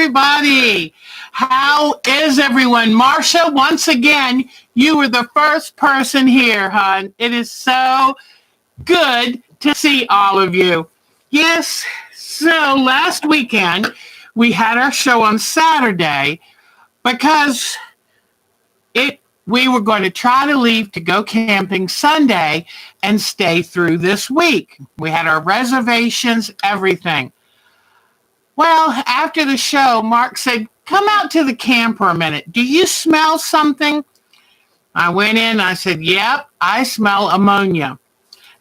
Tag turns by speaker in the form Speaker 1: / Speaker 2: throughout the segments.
Speaker 1: everybody. How is everyone? Marsha, once again, you were the first person here, hon. It is so good to see all of you. Yes, so last weekend, we had our show on Saturday because we were going to try to leave to go camping Sunday and stay through this week. We had our reservations, everything. Well, after the show, Mark said, come out to the camp for a minute. Do you smell something? I went in, I said, yep, I smell ammonia.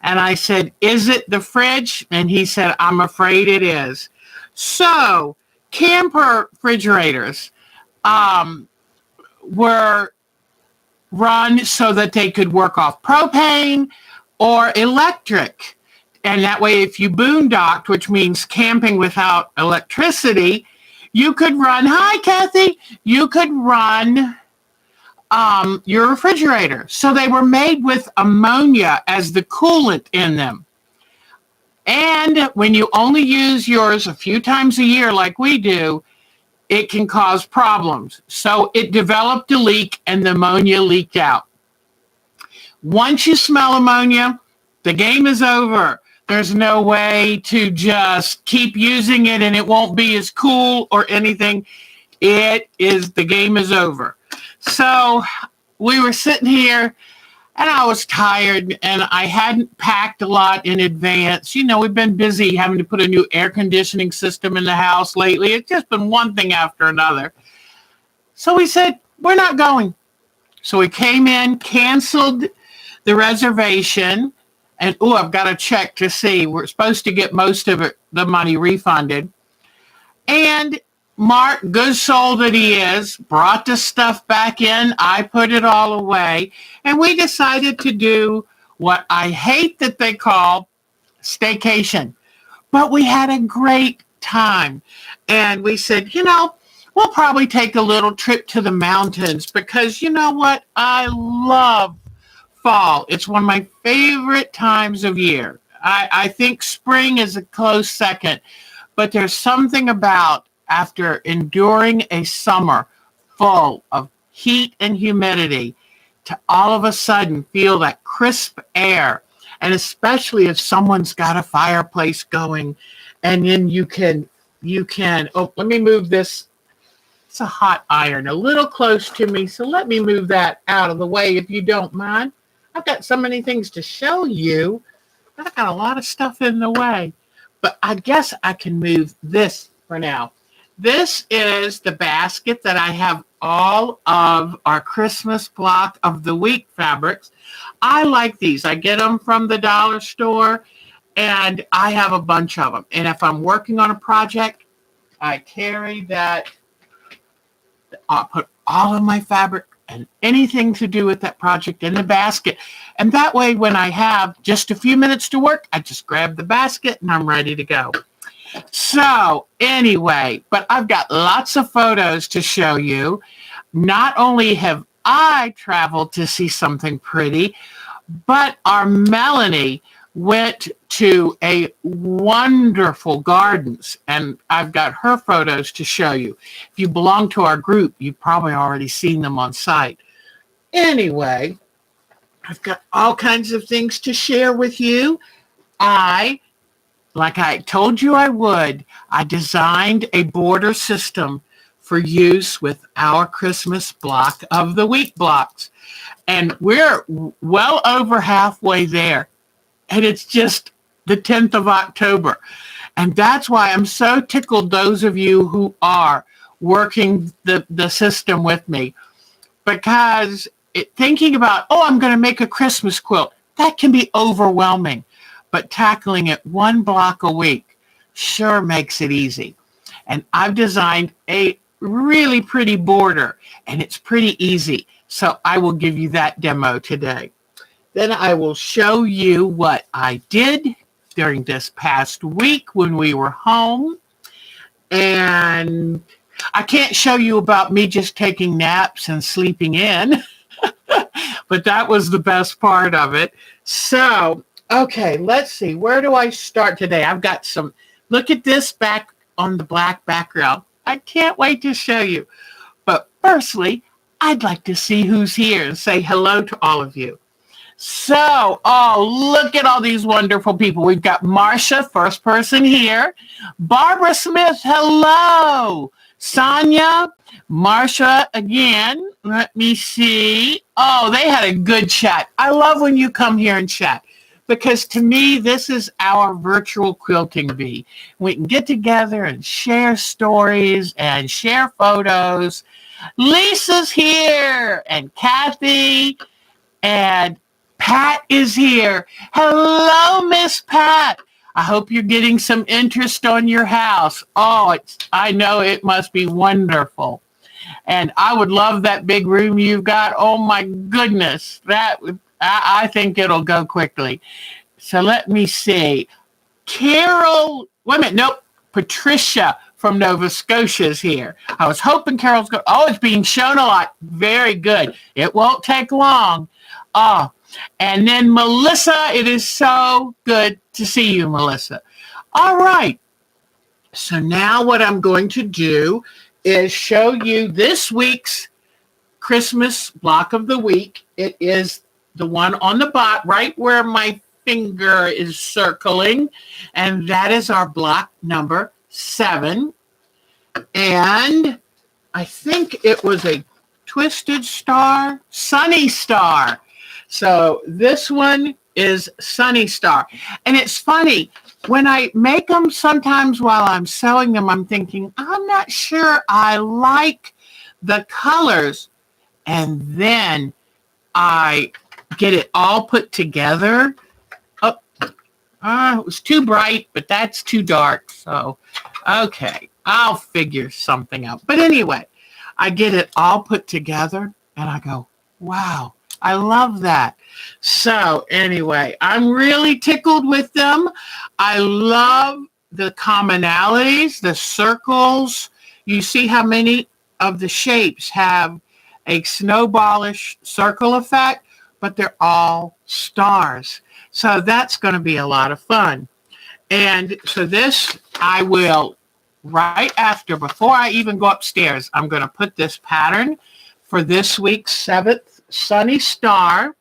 Speaker 1: And I said, is it the fridge? And he said, I'm afraid it is. So, camper refrigerators were run so that they could work off propane or electric. And that way, if you boondocked, which means camping without electricity, you could run, hi, Kathy, you could run your refrigerator. So they were made with ammonia as the coolant in them. And when you only use yours a few times a year like we do, it can cause problems. So it developed a leak and the ammonia leaked out. Once you smell ammonia, the game is over. There's no way to just keep using it and it won't be as cool or anything. The game is over. So we were sitting here and I was tired and I hadn't packed a lot in advance. You know, we've been busy having to put a new air conditioning system in the house lately. It's just been one thing after another. So we said, we're not going. So we came in, canceled the reservation, and I've got to check to see. We're supposed to get most of it, the money refunded. And Mark, good soul that he is, brought the stuff back in. I put it all away. And we decided to do what I hate that they call staycation. But we had a great time. And we said, we'll probably take a little trip to the mountains because you know what? I love fall. It's one of my favorite times of year. I think spring is a close second. But there's something about after enduring a summer full of heat and humidity, to all of a sudden feel that crisp air, and especially if someone's got a fireplace going, and then you can, let me move this. It's a hot iron, a little close to me, so let me move that out of the way if you don't mind. I've got so many things to show you, but I've got a lot of stuff in the way. But I guess I can move this for now. This is the basket that I have all of our Christmas block of the week fabrics. I like these. I get them from the dollar store, and I have a bunch of them. And if I'm working on a project, I carry that. I'll put all of my fabric and anything to do with that project in the basket. And that way, when I have just a few minutes to work, I just grab the basket and I'm ready to go. So anyway, but I've got lots of photos to show you. Not only have I traveled to see something pretty, but our Melanie went to a wonderful gardens, and I've got her photos to show you. If you belong to our group, you've probably already seen them on site. Anyway, I've got all kinds of things to share with you. Like I told you I would, I designed a border system for use with our Christmas block of the week blocks. And we're well over halfway there. And it's just the 10th of October. And that's why I'm so tickled, those of you who are working the system with me. Because thinking about, I'm going to make a Christmas quilt, that can be overwhelming. But tackling it one block a week sure makes it easy. And I've designed a really pretty border, and it's pretty easy. So I will give you that demo today. Then I will show you what I did during this past week when we were home. And I can't show you about me just taking naps and sleeping in, but that was the best part of it. So, okay, let's see. Where do I start today? I've got some, look at this back on the black background. I can't wait to show you. But firstly, I'd like to see who's here and say hello to all of you. So, look at all these wonderful people. We've got Marcia, first person here. Barbara Smith, hello. Sonia, Marcia again. Let me see. Oh, they had a good chat. I love when you come here and chat because to me, this is our virtual quilting bee. We can get together and share stories and share photos. Lisa's here and Kathy and Pat is here. Hello, Miss Pat. I hope you're getting some interest on your house. Oh, I know it must be wonderful. And I would love that big room you've got. Oh my goodness. I think it'll go quickly. So let me see. Carol, wait a minute. Nope. Patricia from Nova Scotia is here. I was hoping Carol's going. Oh, it's being shown a lot. Very good. It won't take long. And then Melissa, it is so good to see you, Melissa. All right. So now what I'm going to do is show you this week's Christmas block of the week. It is the one on the bottom, right where my finger is circling. And that is our block number 7. And I think it was a twisted star, sunny star. So this one is Sunny Star. And it's funny, when I make them sometimes while I'm sewing them, I'm thinking, I'm not sure I like the colors. And then I get it all put together. It was too bright, but that's too dark. So, okay, I'll figure something out. But anyway, I get it all put together and I go, wow. I love that. So anyway, I'm really tickled with them. I love the commonalities, the circles. You see how many of the shapes have a snowballish circle effect, but they're all stars. So that's going to be a lot of fun. And so this I will, right after, before I even go upstairs, I'm going to put this pattern for this week's 7th Sunny Star.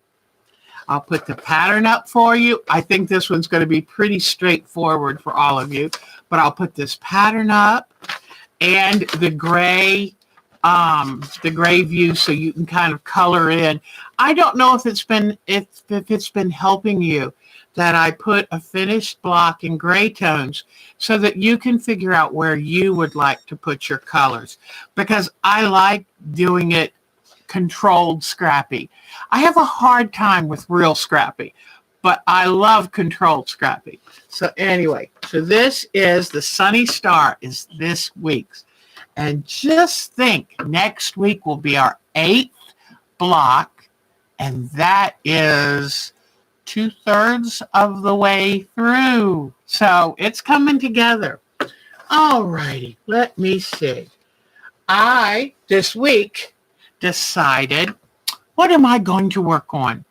Speaker 1: I'll put the pattern up for you. I think this one's going to be pretty straightforward for all of you, but I'll put this pattern up and the gray view so you can kind of color in. I don't know if it's been helping you that I put a finished block in gray tones so that you can figure out where you would like to put your colors, because I like doing it controlled scrappy. I have a hard time with real scrappy, but I love controlled scrappy. So anyway, so this is the Sunny Star is this week's. And just think, next week will be our 8th block, and that is 2/3 of the way through. So it's coming together. All righty, let me see. This week, decided, what am I going to work on?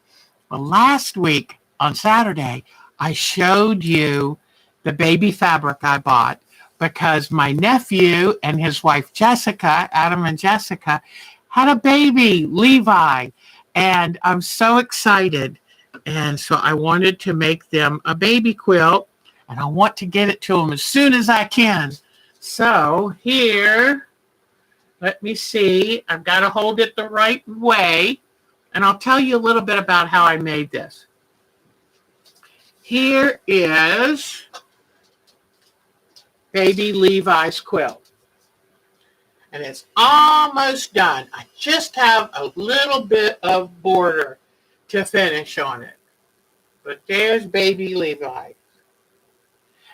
Speaker 1: Well, last week on Saturday, I showed you the baby fabric I bought because my nephew and his wife Jessica, Adam and Jessica, had a baby, Levi, and I'm so excited. And so I wanted to make them a baby quilt, and I want to get it to them as soon as I can. So here, let me see. I've got to hold it the right way. And I'll tell you a little bit about how I made this. Here is baby Levi's quilt. And it's almost done. I just have a little bit of border to finish on it. But there's baby Levi.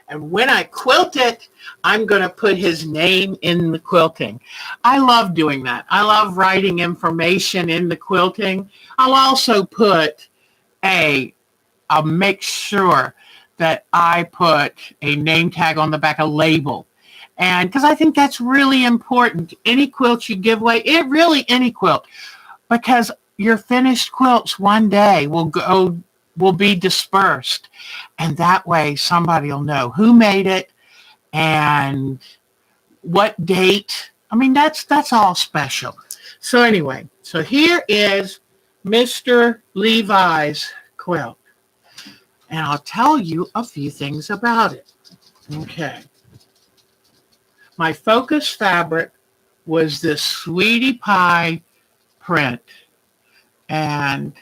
Speaker 1: And when I quilt it, I'm going to put his name in the quilting. I love doing that. I love writing information in the quilting. I'll also put I'll make sure that I put a name tag on the back, a label. And because I think that's really important. Any quilt you give away, any quilt, because your finished quilts one day will be dispersed. And that way somebody will know who made it and what date. I mean, that's all special. So anyway, so here is Mr. Levi's quilt. And I'll tell you a few things about it. Okay. My focus fabric was this Sweetie Pie print. And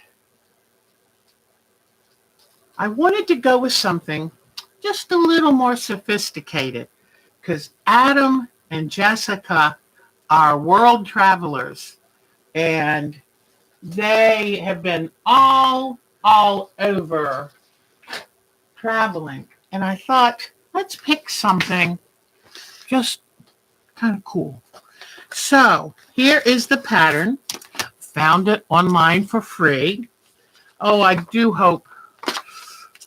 Speaker 1: I wanted to go with something just a little more sophisticated because Adam and Jessica are world travelers and they have been all over traveling. And I thought, let's pick something just kind of cool. So here is the pattern. Found it online for free. Oh, I do hope,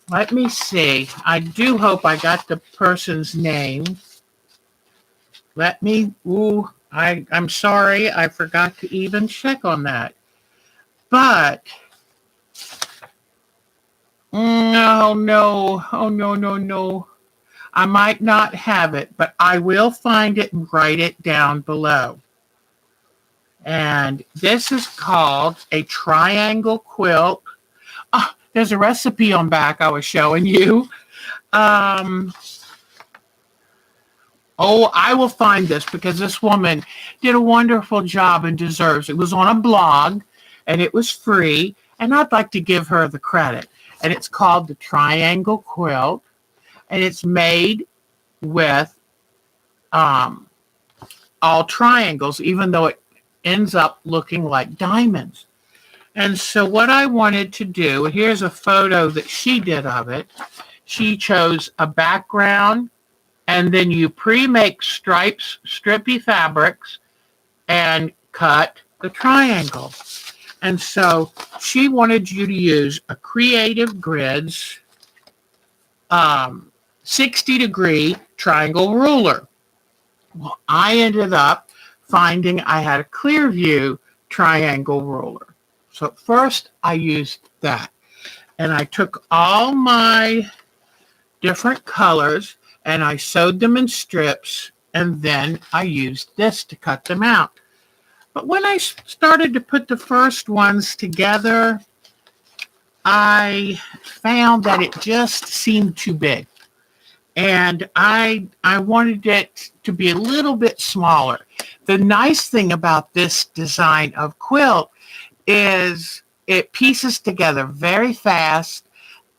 Speaker 1: let me see. I do hope I got the person's name. I'm sorry, I forgot to even check on that. But, no. I might not have it, but I will find it and write it down below. And this is called a Triangle Quilt. Oh, there's a recipe on back I was showing you. I will find this because this woman did a wonderful job and deserves it. It was on a blog and it was free, and I'd like to give her the credit. And it's called the Triangle Quilt, and it's made with all triangles, even though it ends up looking like diamonds. And so what I wanted to do, here's a photo that she did of it. She chose a background, and then you pre-make strippy fabrics and cut the triangle. And so she wanted you to use a Creative Grids 60-degree triangle ruler. Well, I ended up finding I had a Clearview triangle ruler. So first I used that. And I took all my different colors and I sewed them in strips, and then I used this to cut them out. But when I started to put the first ones together, I found that it just seemed too big. And I wanted it to be a little bit smaller. The nice thing about this design of quilt is it pieces together very fast,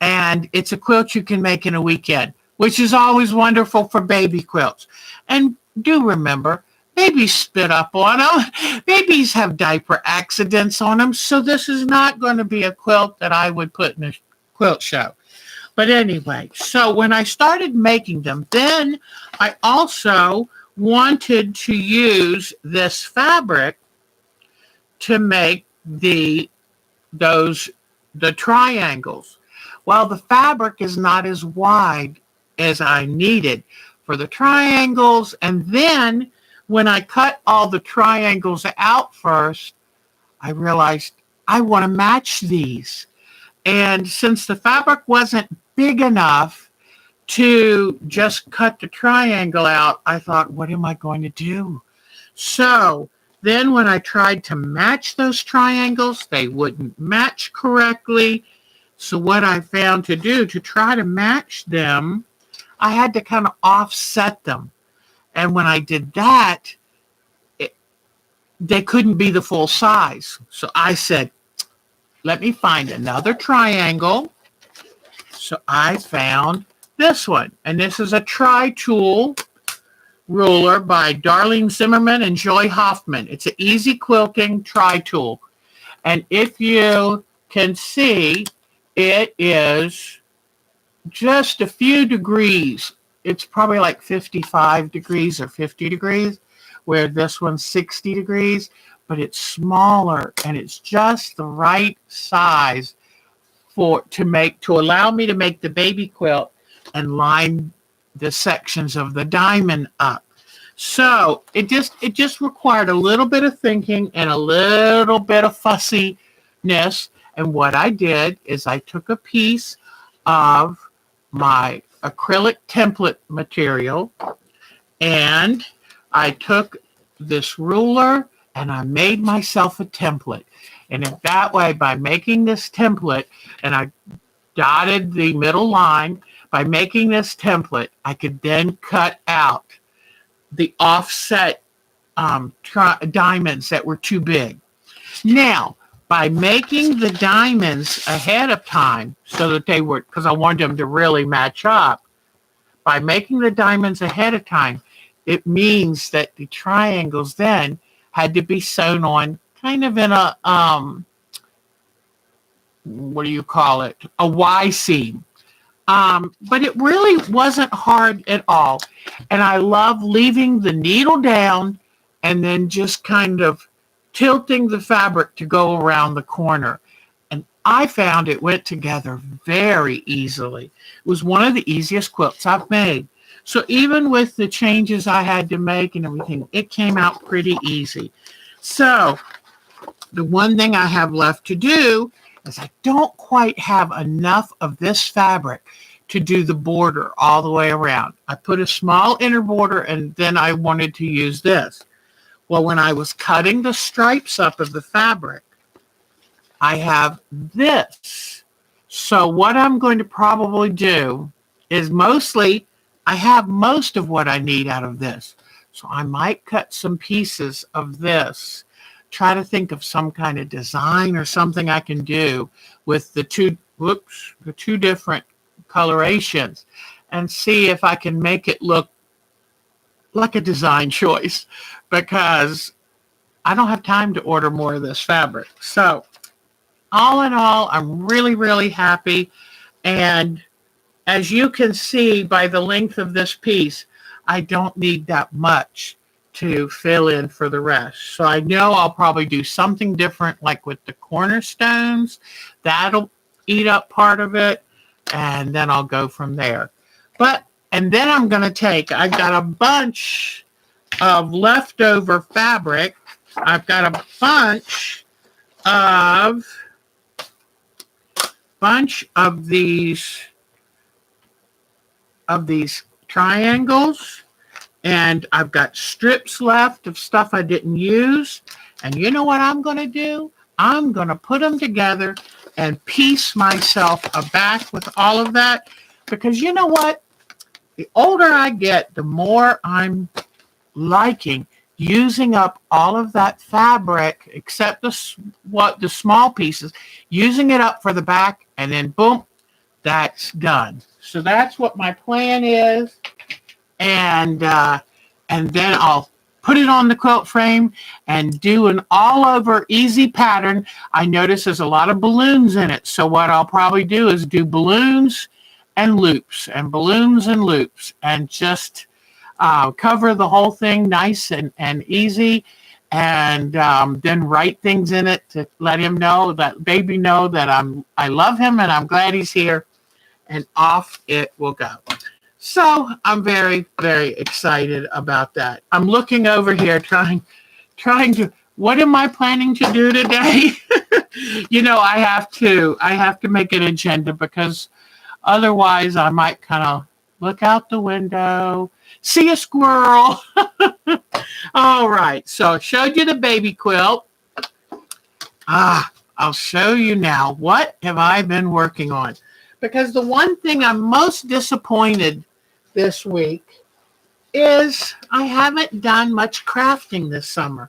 Speaker 1: and it's a quilt you can make in a weekend, which is always wonderful for baby quilts. And do remember, babies spit up on them. Babies have diaper accidents on them, so this is not going to be a quilt that I would put in a quilt show. But anyway, so when I started making them, then I also wanted to use this fabric to make the triangles. Well, the fabric is not as wide as I needed for the triangles, and then when I cut all the triangles out first, I realized I want to match these. And since the fabric wasn't big enough to just cut the triangle out, I thought, what am I going to do? So then when I tried to match those triangles, they wouldn't match correctly. So what I found to do to try to match them, I had to kind of offset them. And when I did that, they couldn't be the full size. So I said, let me find another triangle. So I found this one. And this is a tri-tool ruler by Darlene Zimmerman and Joy Hoffman. It's an easy quilting tri-tool. And if you can see, it is just a few degrees. It's probably like 55 degrees or 50 degrees, where this one's 60 degrees, but it's smaller and it's just the right size to allow me to make the baby quilt and line the sections of the diamond up. So it just required a little bit of thinking and a little bit of fussiness. And what I did is I took a piece of my acrylic template material and I took this ruler and I made myself a template. And in that way, by making this template, and I dotted the middle line, by making this template, I could then cut out the offset diamonds that were too big. Now, by making the diamonds ahead of time so that they were, because I wanted them to really match up, by making the diamonds ahead of time, it means that the triangles then had to be sewn on kind of in a, what do you call it? A Y seam. But it really wasn't hard at all. And I love leaving the needle down and then just kind of tilting the fabric to go around the corner. And I found it went together very easily. It was one of the easiest quilts I've made. So even with the changes I had to make and everything, it came out pretty easy. So the one thing I have left to do is I don't quite have enough of this fabric to do the border all the way around. I put a small inner border and then I wanted to use this. Well, when I was cutting the stripes up of the fabric, I have this. So what I'm going to probably do is I have most of what I need out of this. So I might cut some pieces of this, try to think of some kind of design or something I can do with the two different colorations and see if I can make it look like a design choice, because I don't have time to order more of this fabric. So all in all, I'm really, really happy. And as you can see by the length of this piece, I don't need that much to fill in for the rest. So I know I'll probably do something different, like with the cornerstones. That'll eat up part of it, and then I'll go from there. And then I'm going to I've got a bunch of leftover fabric. I've got a bunch of these triangles, and I've got strips left of stuff I didn't use. And you know what I'm going to do? I'm going to put them together and piece myself a back with all of that, because you know what? The older I get, the more I'm liking using up all of that fabric, except the small pieces, using it up for the back, and then boom, that's done. So that's what my plan is. And then I'll put it on the quilt frame and do an all over easy pattern. I notice there's a lot of balloons in it. So what I'll probably do is do balloons and loops and balloons and loops, and just cover the whole thing nice and easy, and then write things in it to let him know, that baby know that I love him and I'm glad he's here, and off it will go. So I'm very, very excited about that. I'm looking over here trying to, what am I planning to do today? I have to make an agenda, because otherwise I might kind of look out the window, see a squirrel. All right, so I showed you the baby quilt. I'll show you now, what have I been working on? Because the one thing I'm most disappointed this week is I haven't done much crafting this summer.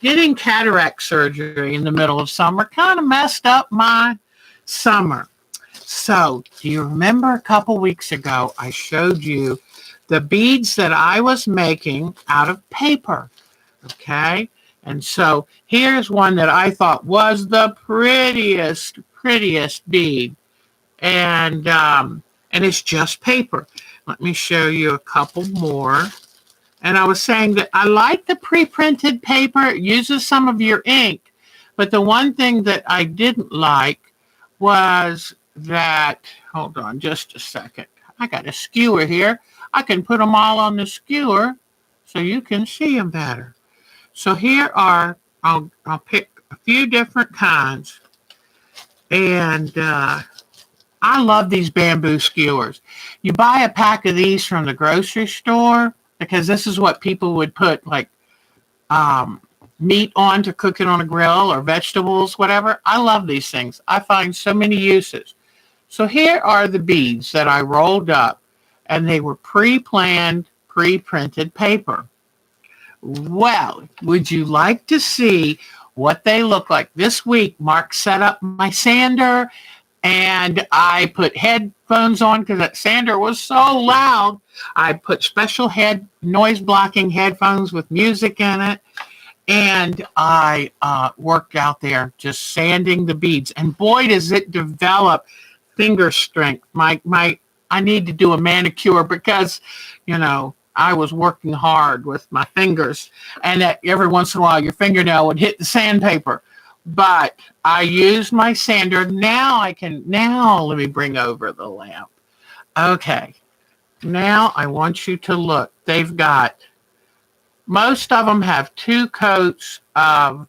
Speaker 1: Getting cataract surgery in the middle of summer kind of messed up my summer. So, do you remember a couple weeks ago I showed you the beads that I was making out of paper? Okay, and so here's one that I thought was the prettiest bead, and it's just paper. Let me show you a couple more. And I was saying that I like the pre-printed paper. It uses some of your ink, but the one thing that I didn't like was that, hold on just a second. I got a skewer here. I can put them all on the skewer so you can see them better. So here are, I'll pick a few different kinds. And I love these bamboo skewers. You buy a pack of these from the grocery store, because this is what people would put like meat on to cook it on a grill or vegetables, whatever. I love these things. I find so many uses. So here are the beads that I rolled up, and they were pre-planned, pre-printed paper. Well, would you like to see what they look like? This week, Mark set up my sander, and I put headphones on because that sander was so loud. I put special noise blocking headphones with music in it, and I worked out there just sanding the beads. And boy, does it develop finger strength. I need to do a manicure because, I was working hard with my fingers, and that every once in a while your fingernail would hit the sandpaper. But I used my sander. Now let me bring over the lamp. Okay. Now I want you to look. Most of them have 2 coats of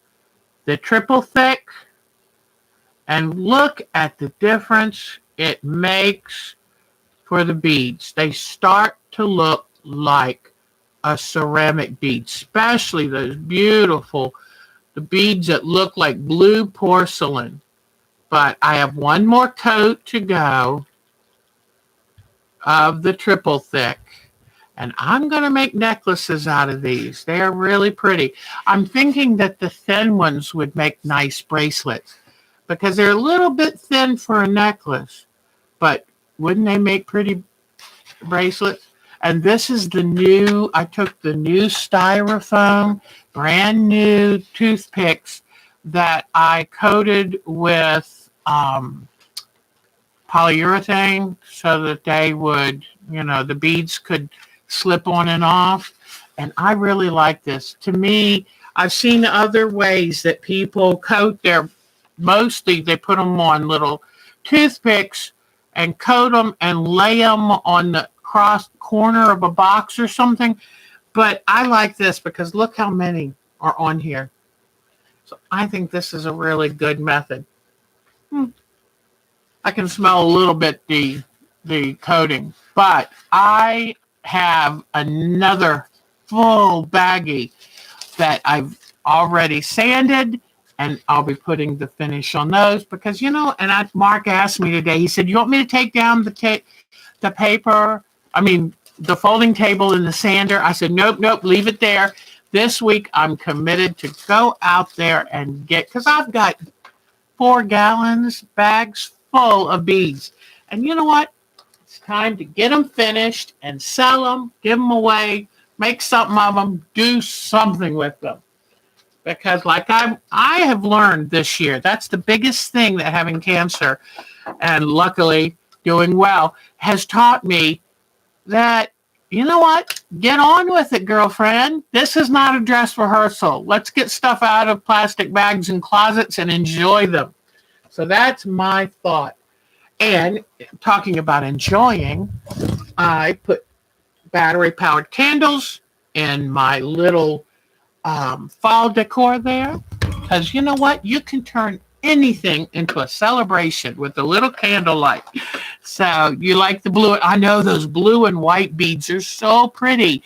Speaker 1: the triple thick, and look at the difference it makes for the beads. They start to look like a ceramic bead, especially those beautiful, the beads that look like blue porcelain. But I have one more coat to go of the triple thick, and I'm going to make necklaces out of these. They're really pretty. I'm thinking that the thin ones would make nice bracelets because they're a little bit thin for a necklace, but wouldn't they make pretty bracelets? And this is I took the new styrofoam, brand new toothpicks that I coated with polyurethane so that they would, the beads could slip on and off. And I really like this. To me, I've seen other ways that people coat mostly they put them on little toothpicks and coat them and lay them on the cross corner of a box or something. But I like this because look how many are on here. So I think this is a really good method. I can smell a little bit the coating, but I have another full baggie that I've already sanded, and I'll be putting the finish on those because, Mark asked me today, he said, you want me to take down the paper? The folding table and the sander. I said, nope, leave it there. This week, I'm committed to go out there and because I've got 4 gallons bags full of beads. And you know what? It's time to get them finished and sell them, give them away, make something of them, do something with them. Because like I have learned this year, that's the biggest thing that having cancer and luckily doing well has taught me that, you know what? Get on with it, girlfriend. This is not a dress rehearsal. Let's get stuff out of plastic bags and closets and enjoy them. So that's my thought. And talking about enjoying, I put battery-powered candles in my little fall decor there. Because you know what? You can turn anything into a celebration with a little candlelight. So you like the blue? I know those blue and white beads are so pretty.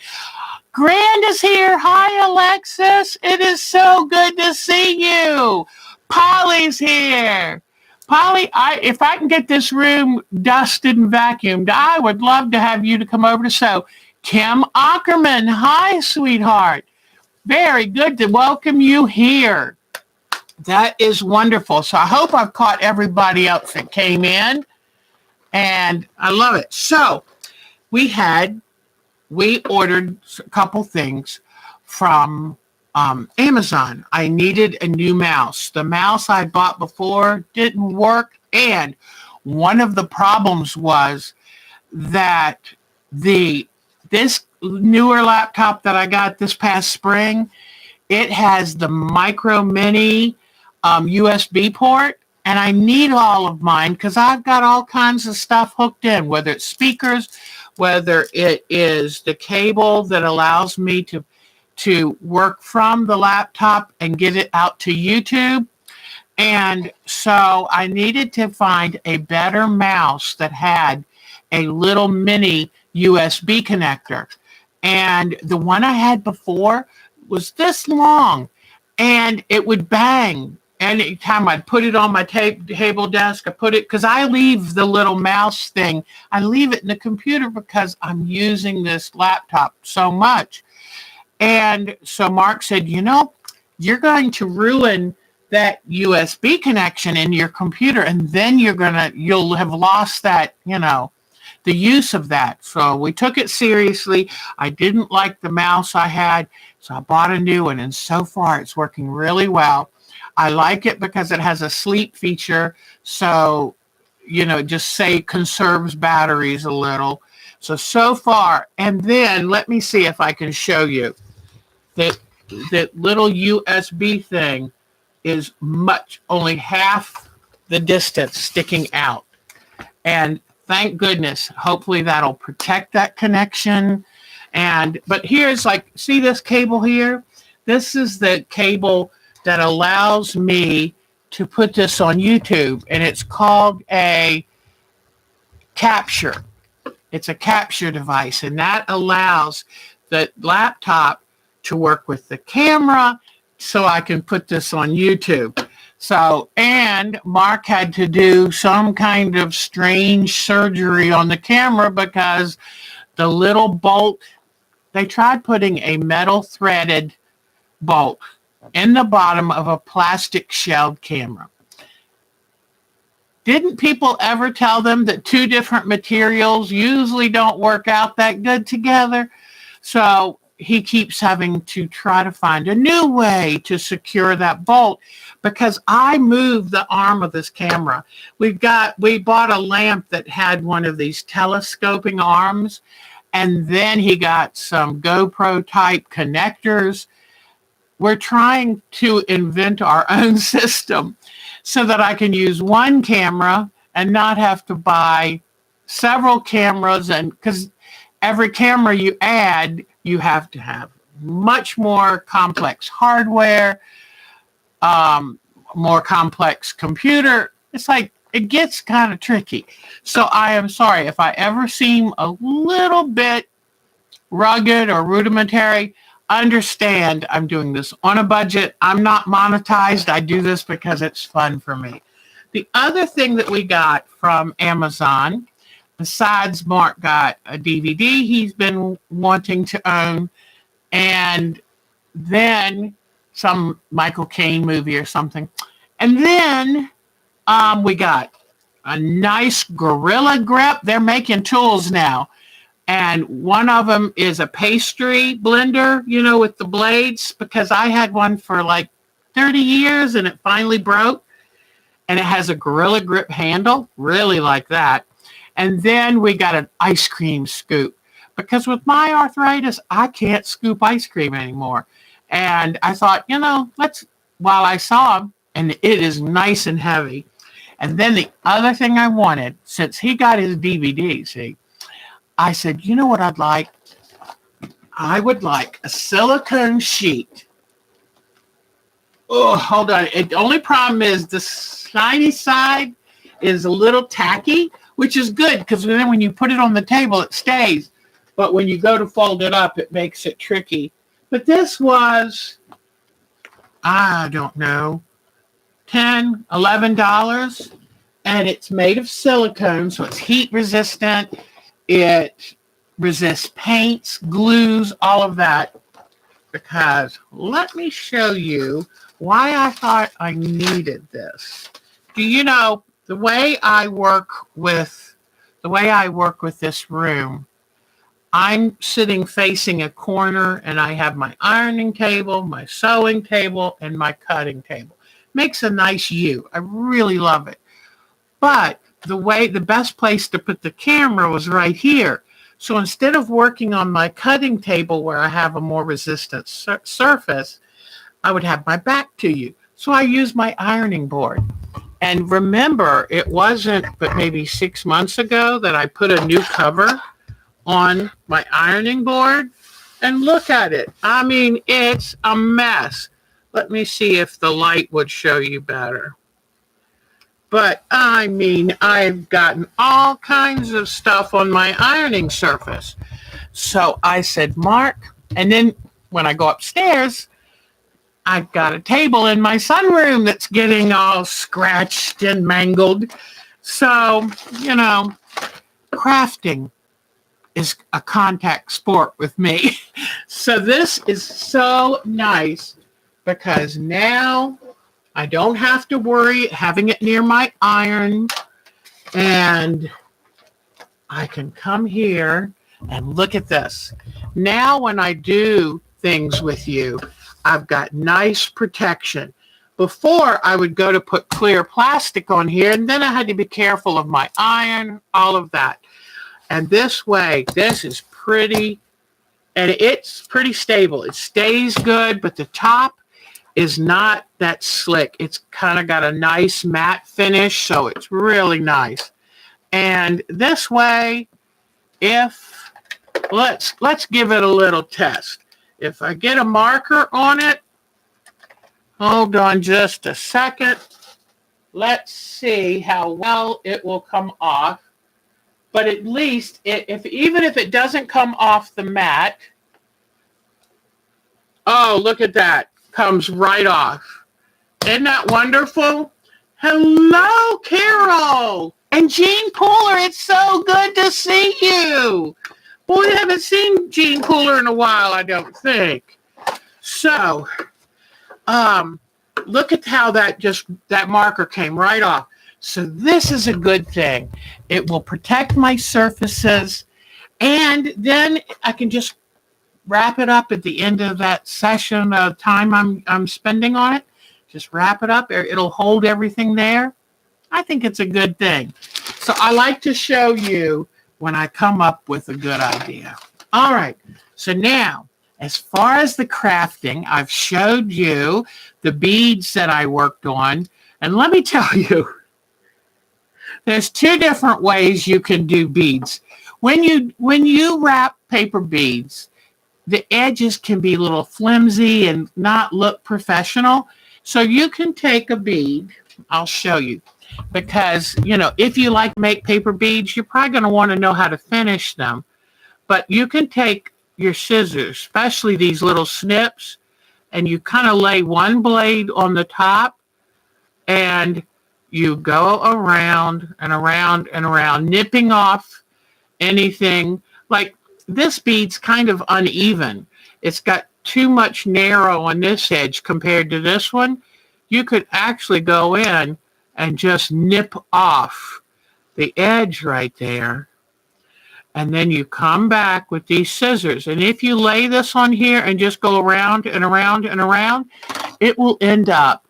Speaker 1: Grand is here. Hi, Alexis. It is so good to see you. Polly's here. Polly, if I can get this room dusted and vacuumed, I would love to have you to come over to sew. Kim Ackerman. Hi, sweetheart. Very good to welcome you here. That is wonderful. So I hope I've caught everybody else that came in. And I love it. So we ordered a couple things from Amazon. I needed a new mouse. The mouse I bought before didn't work. And one of the problems was that this newer laptop that I got this past spring, it has the micro mini USB port, and I need all of mine because I've got all kinds of stuff hooked in, whether it's speakers, whether it is the cable that allows me to work from the laptop and get it out to YouTube. And so I needed to find a better mouse that had a little mini USB connector. And the one I had before was this long, and it would bang. Anytime I'd put it on my table desk, I put it, because I leave the little mouse thing, I leave it in the computer because I'm using this laptop so much. And so Mark said, you're going to ruin that USB connection in your computer, and then you'll have lost that, the use of that. So we took it seriously. I didn't like the mouse I had, so I bought a new one, and so far it's working really well. I like it because it has a sleep feature, so just say conserves batteries a little. So far, and then let me see if I can show you that little USB thing is only half the distance sticking out. And thank goodness, hopefully that'll protect that connection. But here's see this cable here? This is the cable that allows me to put this on YouTube, and it's called a capture. It's a capture device, and that allows the laptop to work with the camera so I can put this on YouTube. So, and Mark had to do some kind of strange surgery on the camera because the little bolt, they tried putting a metal threaded bolt in the bottom of a plastic shelled camera. Didn't people ever tell them that two different materials usually don't work out that good together? So he keeps having to try to find a new way to secure that bolt because I moved the arm of this camera. We bought a lamp that had one of these telescoping arms, and then he got some GoPro type connectors. We're trying to invent our own system so that I can use one camera and not have to buy several cameras, and because every camera you add, you have to have much more complex hardware, more complex computer. It's it gets kind of tricky. So I am sorry if I ever seem a little bit rugged or rudimentary. Understand I'm doing this on a budget. I'm not monetized. I do this because it's fun for me. The other thing that we got from Amazon, besides Mark got a DVD he's been wanting to own, and then some Michael Caine movie or something. And then we got a nice Gorilla Grip. They're making tools now. And one of them is a pastry blender, with the blades, because I had one for 30 years and it finally broke. And it has a Gorilla Grip handle, really like that. And then we got an ice cream scoop, because with my arthritis, I can't scoop ice cream anymore. And I thought, while I saw him, and it is nice and heavy. And then the other thing I wanted, since he got his DVD, see, I said, you know what I'd like? I would like a silicone sheet. Oh, hold on. The only problem is the shiny side is a little tacky, which is good because then when you put it on the table, it stays. But when you go to fold it up, it makes it tricky. But this was, I don't know, $10, $11. And it's made of silicone, so it's heat resistant. It resists paints, glues, all of that. Because let me show you why I thought I needed this. Do you know the way I work with this room? I'm sitting facing a corner, and I have my ironing table, my sewing table, and my cutting table. Makes a nice U. I really love it. But the best place to put the camera was right here. So instead of working on my cutting table where I have a more resistant surface, I would have my back to you. So I use my ironing board. And remember, it wasn't but maybe 6 months ago that I put a new cover on my ironing board. And look at it. I mean, it's a mess. Let me see if the light would show you better. But I mean, I've gotten all kinds of stuff on my ironing surface. So I said, Mark, and then when I go upstairs, I've got a table in my sunroom that's getting all scratched and mangled. So, crafting is a contact sport with me. So this is so nice because now I don't have to worry having it near my iron, and I can come here and look at this. Now when I do things with you, I've got nice protection. Before, I would go to put clear plastic on here, and then I had to be careful of my iron, all of that. And this way, this is pretty, and it's pretty stable. It stays good, but the top is not that slick. It's kind of got a nice matte finish, so it's really nice. And this way, let's give it a little test. If I get a marker on it, hold on just a second. Let's see how well it will come off. But at least, even if it doesn't come off the mat, oh, look at that. Comes right off. Isn't that wonderful? Hello, Carol. And Jean Pooler, it's so good to see you. Boy, we haven't seen Jean Pooler in a while, I don't think. So, look at how that marker came right off. So this is a good thing. It will protect my surfaces, and then I can just wrap it up at the end of that session of time I'm spending on it. Just wrap it up. It'll hold everything there. I think it's a good thing. So I like to show you when I come up with a good idea. All right. So now, as far as the crafting, I've showed you the beads that I worked on. And let me tell you, there's two different ways you can do beads. When you wrap paper beads, the edges can be a little flimsy and not look professional. So you can take a bead. I'll show you. Because, if you like to make paper beads, you're probably going to want to know how to finish them. But you can take your scissors, especially these little snips, and you kind of lay one blade on the top, and you go around and around and around, nipping off anything. Like this bead's kind of uneven. It's got too much narrow on this edge compared to this one. You could actually go in and just nip off the edge right there. And then you come back with these scissors. And if you lay this on here and just go around and around and around, it will end up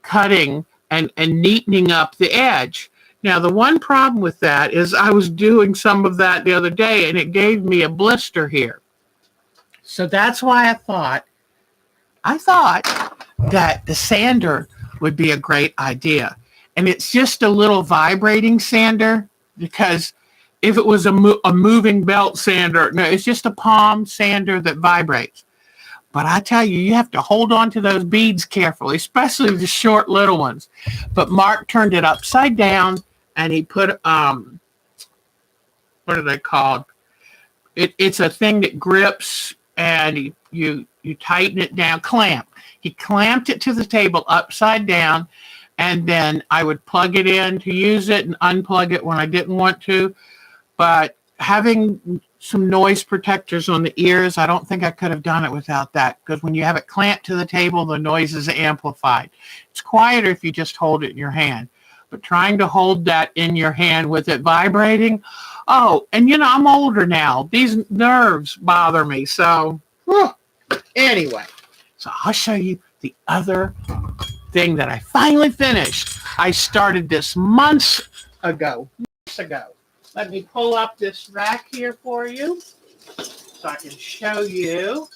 Speaker 1: cutting and neatening up the edge. Now, the one problem with that is I was doing some of that the other day, and it gave me a blister here. So that's why I thought that the sander would be a great idea. And it's just a little vibrating sander, because if it was a moving belt sander, no, it's just a palm sander that vibrates. But I tell you, you have to hold on to those beads carefully, especially the short little ones. But Mark turned it upside down, and he put, what are they called? It's a thing that grips, and you tighten it down, clamp. He clamped it to the table upside down, and then I would plug it in to use it and unplug it when I didn't want to. But having some noise protectors on the ears, I don't think I could have done it without that, because when you have it clamped to the table, the noise is amplified. It's quieter if you just hold it in your hand. But trying to hold that in your hand with it vibrating, oh, and I'm older now. These nerves bother me. So, anyway, so I'll show you the other thing that I finally finished. I started this months ago. Let me pull up this rack here for you so I can show you.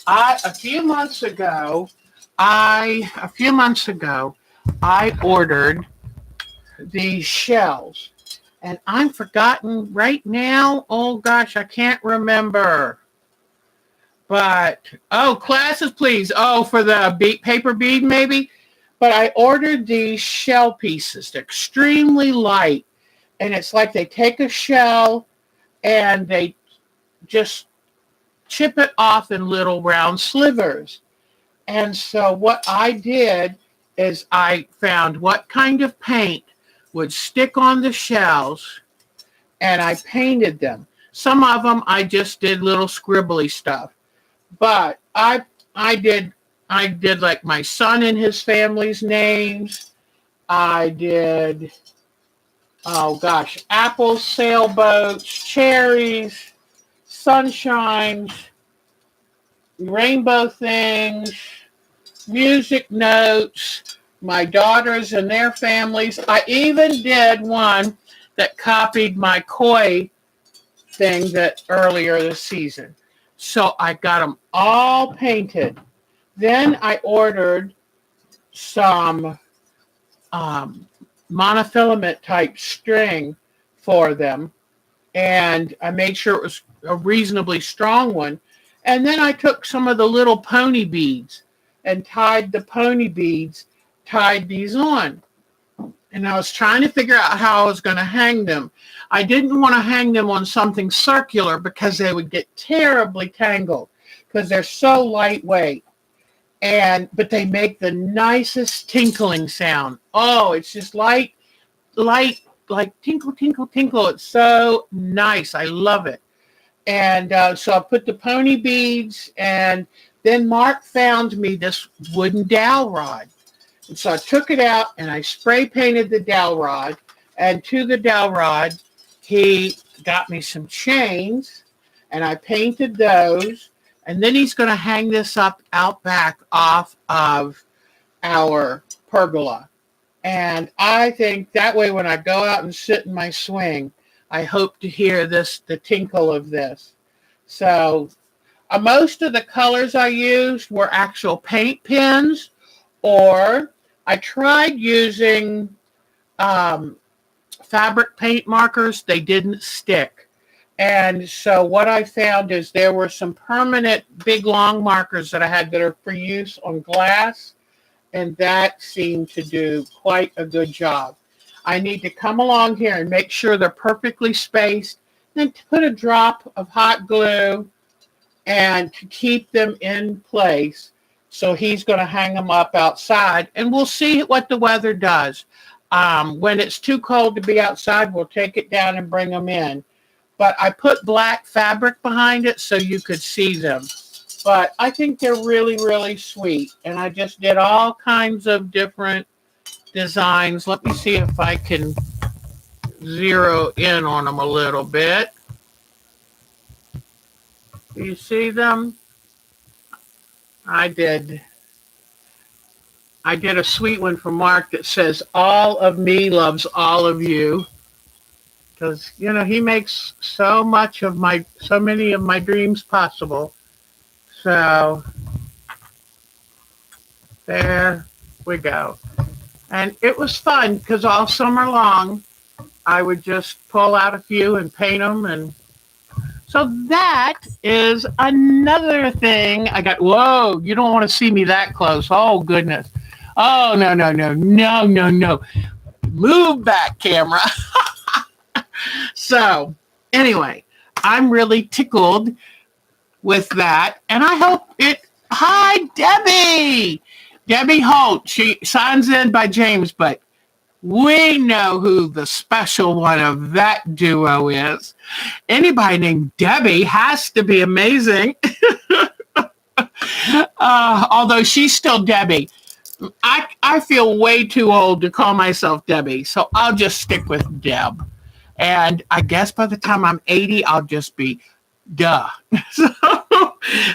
Speaker 1: A few months ago, I ordered these shells, and I'm forgotten right now. Oh gosh, I can't remember. But, classes, please. Oh, for the paper bead, maybe. But I ordered these shell pieces. They're extremely light. And it's like they take a shell and they just chip it off in little round slivers. And so what I did is I found what kind of paint would stick on the shells, and I painted them. Some of them I just did little scribbly stuff, but I did like my son and his family's names. I did, oh gosh, apples, sailboats, cherries, sunshines, rainbow things, music notes, my daughters and their families. I even did one that copied my koi thing that earlier this season. So I got them all painted. Then I ordered some monofilament type string for them, and I made sure it was a reasonably strong one. And then I took some of the little pony beads and tied these on. And I was trying to figure out how I was going to hang them. I didn't want to hang them on something circular because they would get terribly tangled because they're so lightweight. But they make the nicest tinkling sound. Oh, it's just light, like tinkle, tinkle, tinkle. It's so nice. I love it. And so I put the pony beads, and then Mark found me this wooden dowel rod. And so I took it out and I spray painted the dowel rod. And to the dowel rod, he got me some chains, and I painted those. And then he's going to hang this up out back off of our pergola. And I think that way when I go out and sit in my swing, I hope to hear the tinkle of this. So most of the colors I used were actual paint pens, or I tried using fabric paint markers. They didn't stick. And so what I found is there were some permanent big long markers that I had that are for use on glass, and that seemed to do quite a good job. I need to come along here and make sure they're perfectly spaced, then to put a drop of hot glue and to keep them in place. So he's going to hang them up outside, and we'll see what the weather does. When it's too cold to be outside, we'll take it down and bring them in. But I put black fabric behind it so you could see them. But I think they're really, really sweet. And I just did all kinds of different designs. Let me see if I can zero in on them a little bit. Do you see them? I did a sweet one for Mark that says, "All of me loves all of you." Because, he makes so many of my dreams possible. So there we go. And it was fun because all summer long, I would just pull out a few and paint them. And so that is another thing I got. Whoa, you don't want to see me that close. Oh, goodness. Oh, no. Move back, camera. So anyway, I'm really tickled with that. And I hope hi, Debbie. Debbie Holt. She signs in by James, but we know who the special one of that duo is. Anybody named Debbie has to be amazing. Although she's still Debbie. I feel way too old to call myself Debbie, so I'll just stick with Deb. And I guess by the time I'm 80, I'll just be duh. So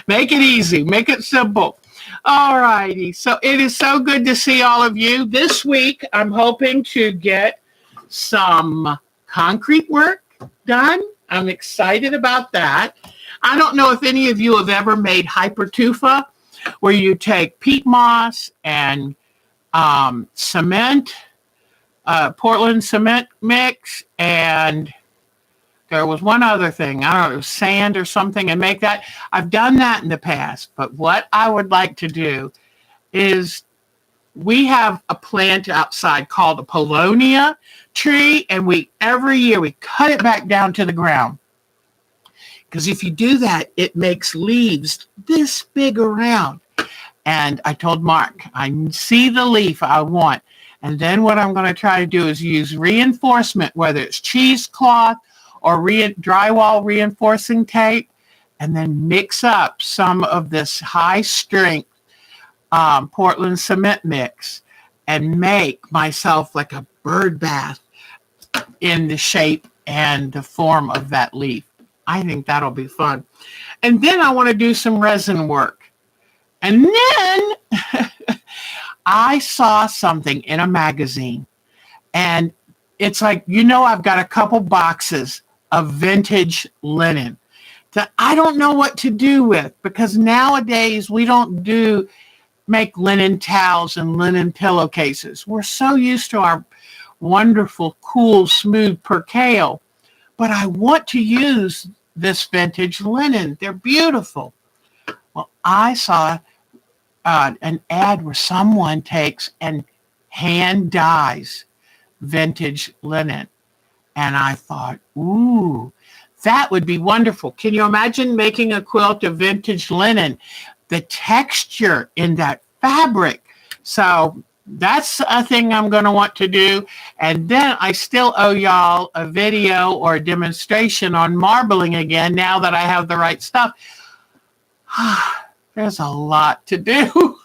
Speaker 1: make it easy. Make it simple. All righty. So it is so good to see all of you. This week, I'm hoping to get some concrete work done. I'm excited about that. I don't know if any of you have ever made hypertufa, where you take peat moss and cement, Portland cement mix, and there was one other thing, I don't know, sand or something, and make that. I've done that in the past, but what I would like to do is we have a plant outside called a Polonia tree, and every year we cut it back down to the ground. Because if you do that, it makes leaves this big around. And I told Mark, I see the leaf I want. And then what I'm going to try to do is use reinforcement, whether it's cheesecloth or drywall reinforcing tape, and then mix up some of this high strength Portland cement mix and make myself like a bird bath in the shape and the form of that leaf. I think that'll be fun. And then I want to do some resin work. And then I saw something in a magazine, and it's like, I've got a couple boxes of vintage linen that I don't know what to do with, because nowadays we don't make linen towels and linen pillowcases. We're so used to our wonderful, cool, smooth percale, but I want to use this vintage linen. They're beautiful. Well, I saw an ad where someone takes and hand dyes vintage linen. And I thought, ooh, that would be wonderful. Can you imagine making a quilt of vintage linen? The texture in that fabric. So that's a thing I'm going to want to do. And then I still owe y'all a video or a demonstration on marbling again, now that I have the right stuff. There's a lot to do.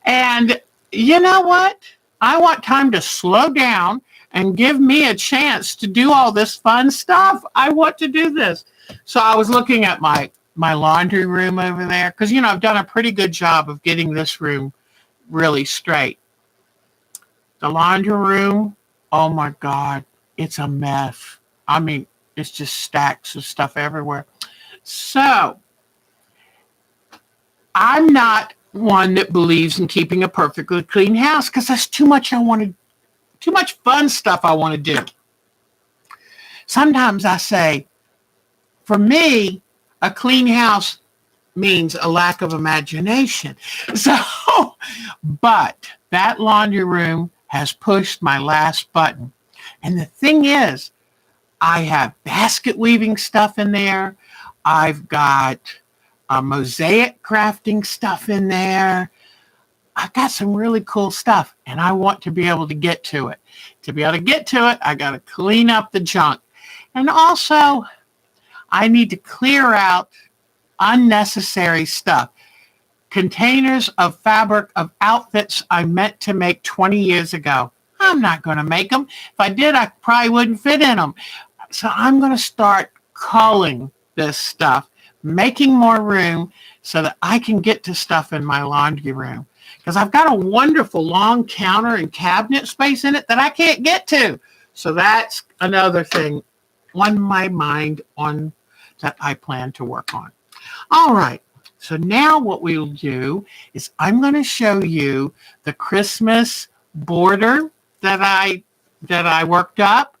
Speaker 1: And you know what? I want time to slow down and give me a chance to do all this fun stuff. I want to do this. So I was looking at my laundry room over there, because, I've done a pretty good job of getting this room really straight. The laundry room, oh my God, it's a mess. I mean, it's just stacks of stuff everywhere. So I'm not one that believes in keeping a perfectly clean house, because that's too much fun stuff I want to do. Sometimes I say, for me, a clean house means a lack of imagination. So, but that laundry room has pushed my last button. And the thing is, I have basket weaving stuff in there. I've got mosaic crafting stuff in there. I've got some really cool stuff, and I want to be able to get to it. To be able to get to it, I got to clean up the junk. And also, I need to clear out unnecessary stuff. Containers of fabric of outfits I meant to make 20 years ago. I'm not going to make them. If I did, I probably wouldn't fit in them. So I'm going to start culling this stuff, making more room so that I can get to stuff in my laundry room. Because I've got a wonderful long counter and cabinet space in it that I can't get to. So that's another thing on my mind that I plan to work on. All right. So now what we'll do is I'm going to show you the Christmas border that I worked up.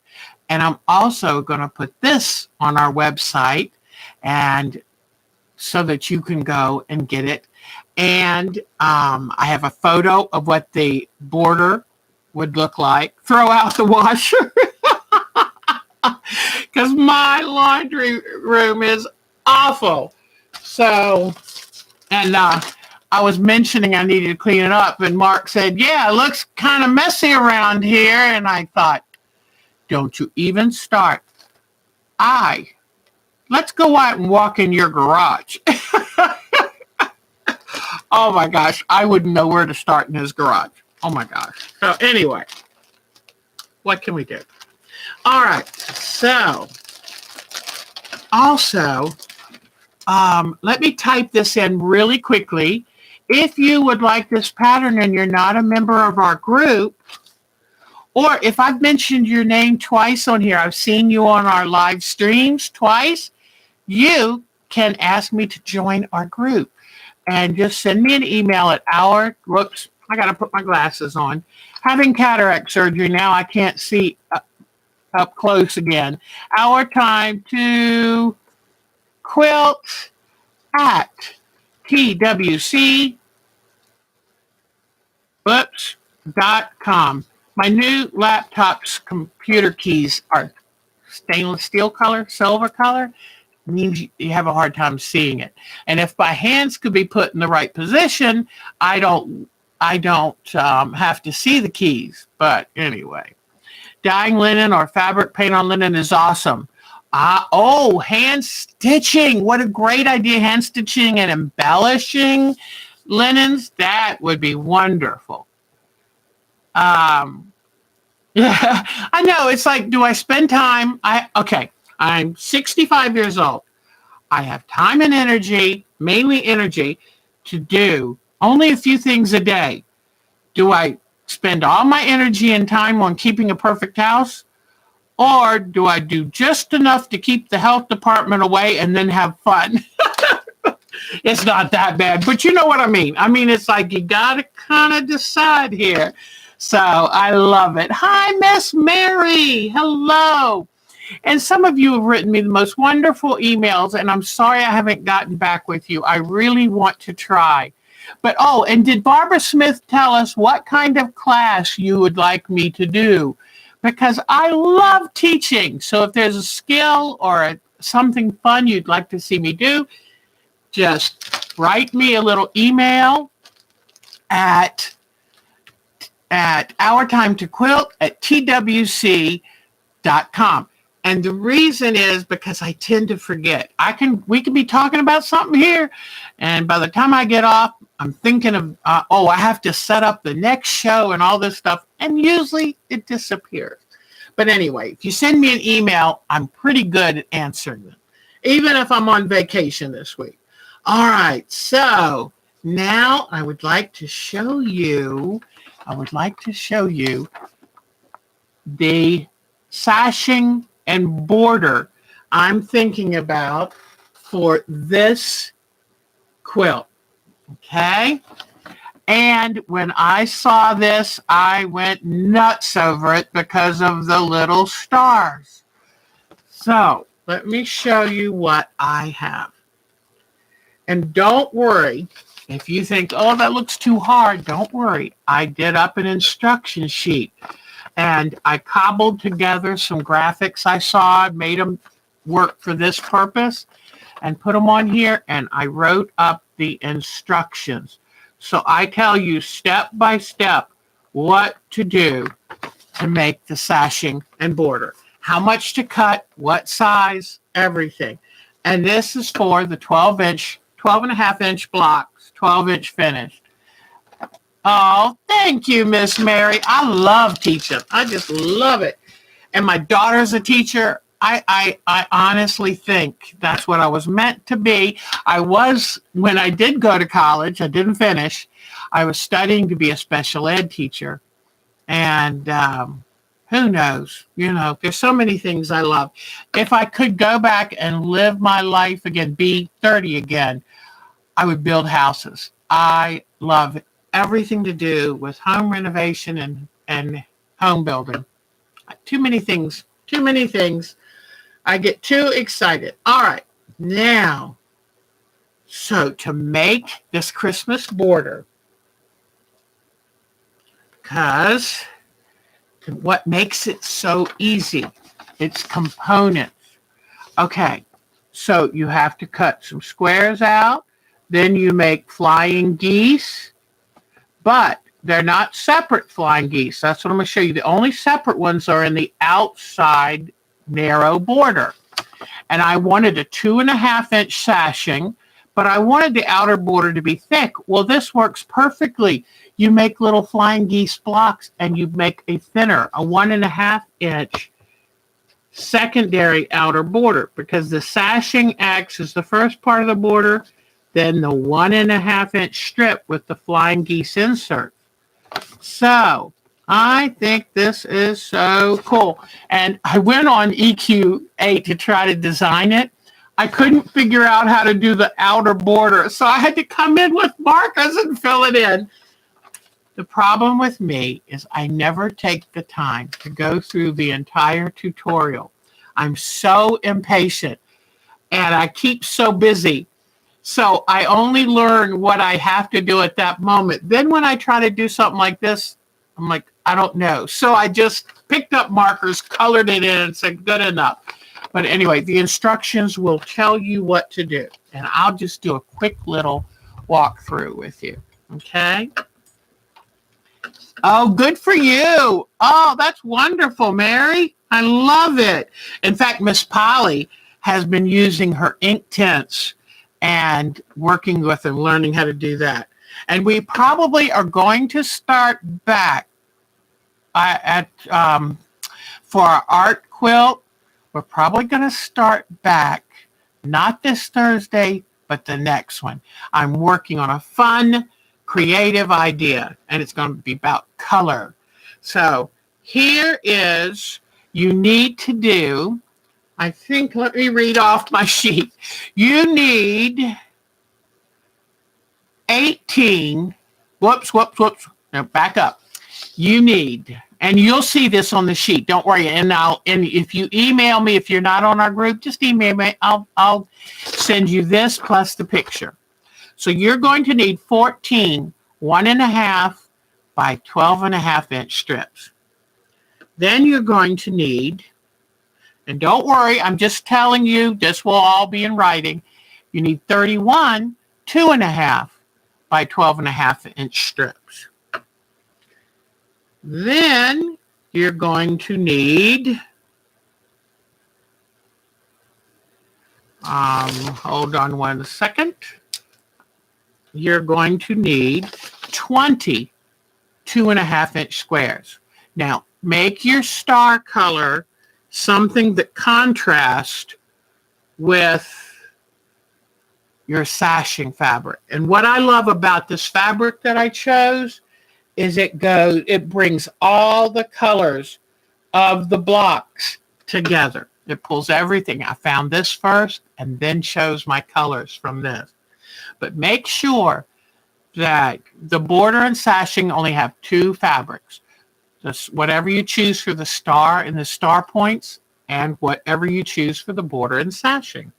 Speaker 1: And I'm also going to put this on our website, and so that you can go and get it. And I have a photo of what the border would look like. Throw out the washer, because my laundry room is awful. So, and I was mentioning I needed to clean it up, and Mark said, yeah, it looks kind of messy around here. And I thought, don't you even start. Let's go out and walk in your garage. Oh my gosh, I wouldn't know where to start in his garage. Oh my gosh. So anyway, what can we do? All right, so also, let me type this in really quickly. If you would like this pattern and you're not a member of our group, or if I've mentioned your name twice on here, I've seen you on our live streams twice, you can ask me to join our group. And just send me an email at I got to put my glasses on. Having cataract surgery now, I can't see up close again. ourtimetoquilt at twc.com. My new laptop's computer keys are stainless steel color, silver color. means you have a hard time seeing it. And if my hands could be put in the right position, I don't have to see the keys. But anyway, dyeing linen or fabric paint on linen is awesome. Hand stitching. What a great idea. Hand stitching and embellishing linens. That would be wonderful. Yeah, I know. It's like, do I spend time? I'm 65 years old. I have time and energy, mainly energy, to do only a few things a day. Do I spend all my energy and time on keeping a perfect house? Or do I do just enough to keep the health department away and then have fun? It's not that bad, but you know what I mean. I mean, it's like you got to kind of decide here. So I love it. Hi, Miss Mary. Hello. And some of you have written me the most wonderful emails, and I'm sorry I haven't gotten back with you. I really want to try. But, and did Barbara Smith tell us what kind of class you would like me to do? Because I love teaching. So if there's a skill or something fun you'd like to see me do, just write me a little email at ourtimetoquilt@twc.com. And the reason is because I tend to forget. We can be talking about something here, and by the time I get off, I'm thinking of, I have to set up the next show and all this stuff, and usually it disappears. But anyway, if you send me an email, I'm pretty good at answering them, even if I'm on vacation this week. All right, so now I would like to show you the sashing and border I'm thinking about for this quilt. Okay? And when I saw this, I went nuts over it because of the little stars. So let me show you what I have. And don't worry, if you think, that looks too hard, don't worry. I did up an instruction sheet, and I cobbled together some graphics I saw, made them work for this purpose, and put them on here, and I wrote up the instructions. So I tell you step by step what to do to make the sashing and border. How much to cut, what size, everything. And this is for the 12 and a half inch blocks, 12-inch finished. Oh, thank you, Miss Mary. I love teaching. I just love it. And my daughter's a teacher. I honestly think that's what I was meant to be. When I did go to college, I didn't finish. I was studying to be a special ed teacher. And who knows? There's so many things I love. If I could go back and live my life again, be 30 again, I would build houses. I love everything to do with home renovation and home building. Too many things. I get too excited. All right. Now, so to make this Christmas border, because what makes it so easy, it's components. Okay. So you have to cut some squares out. Then you make flying geese, but they're not separate flying geese. That's what I'm going to show you. The only separate ones are in the outside narrow border. And I wanted a 2.5-inch sashing, but I wanted the outer border to be thick. Well, this works perfectly. You make little flying geese blocks and you make a thinner, a 1.5-inch secondary outer border, because the sashing acts as the first part of the border, then the 1.5-inch strip with the flying geese insert. So I think this is so cool. And I went on EQ8 to try to design it. I couldn't figure out how to do the outer border, so I had to come in with markers and fill it in. The problem with me is I never take the time to go through the entire tutorial. I'm so impatient and I keep so busy. So I only learn what I have to do at that moment. Then when I try to do something like this, I'm like, I don't know. So I just picked up markers, colored it in, and said, good enough. But anyway, the instructions will tell you what to do. And I'll just do a quick little walkthrough with you. Okay? Oh, good for you. Oh, that's wonderful, Mary. I love it. In fact, Miss Polly has been using her ink tints and working with and learning how to do that. And we probably are going to start back for our art quilt. We're probably going to start back, not this Thursday, but the next one. I'm working on a fun, creative idea, and it's going to be about color. So here is, you need to do, I think, let me read off my sheet. You need 18, whoops. No, back up. You need, and you'll see this on the sheet. Don't worry. And if you email me, if you're not on our group, just email me. I'll send you this plus the picture. So you're going to need 14 1.5 by 12.5 inch strips. Then you're going to need, and don't worry, I'm just telling you, this will all be in writing. You need 31 2.5 by 12.5 inch strips. Then you're going to need, hold on one second. You're going to need 20 2.5 inch squares. Now, make your star color something that contrasts with your sashing fabric. And what I love about this fabric that I chose is it brings all the colors of the blocks together. It pulls everything. I found this first and then chose my colors from this. But make sure that the border and sashing only have 2 fabrics. Just whatever you choose for the star and the star points, and whatever you choose for the border and sashing.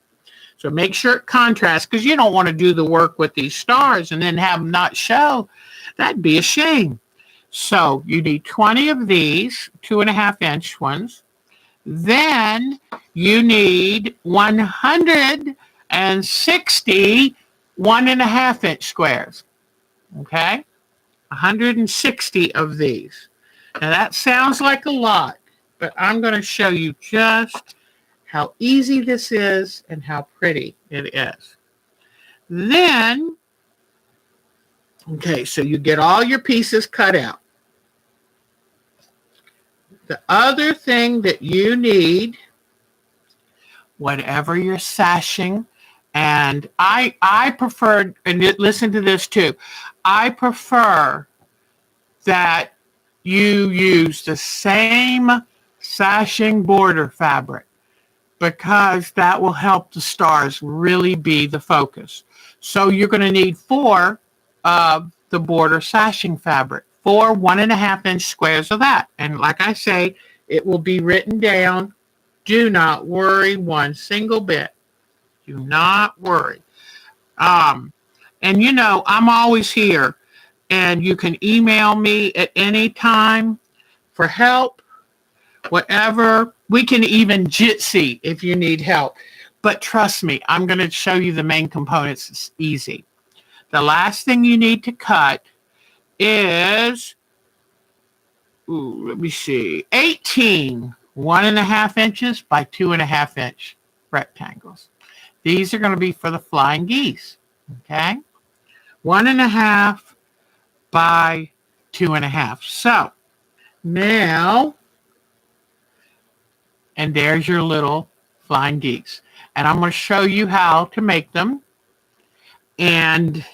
Speaker 1: So make sure it contrasts, because you don't want to do the work with these stars and then have them not show. That'd be a shame. So you need 20 of these 2.5 inch ones. Then you need 160 1.5 inch squares. Okay? 160 of these. Now that sounds like a lot, but I'm going to show you just how easy this is and how pretty it is. Then, okay, so you get all your pieces cut out. The other thing that you need, whatever you're sashing, and I prefer, and listen to this too, I prefer that you use the same sashing border fabric, because that will help the stars really be the focus. So you're going to need 4 of the border sashing fabric, 4 1.5 inch squares of that. And like I say, it will be written down. Do not worry one single bit. Do not worry. And you know, I'm always here, and you can email me at any time for help, whatever. We can even Jitsi if you need help. But trust me, I'm going to show you the main components. It's easy. The last thing you need to cut is, let me see, 18 1.5 inches by 2.5 inch rectangles. These are going to be for the flying geese. Okay? 1.5 by 2.5. So now, and there's your little flying geese. And I'm going to show you how to make them. But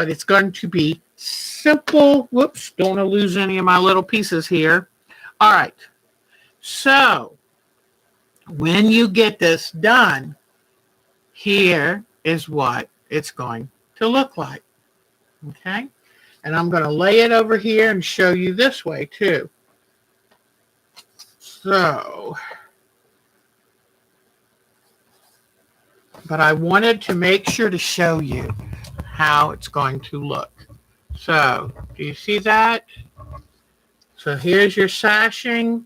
Speaker 1: it's going to be simple. Whoops, don't want to lose any of my little pieces here. All right. So when you get this done, here is what it's going to look like. Okay? And I'm going to lay it over here and show you this way too. So, but I wanted to make sure to show you how it's going to look. So, do you see that? So here's your sashing,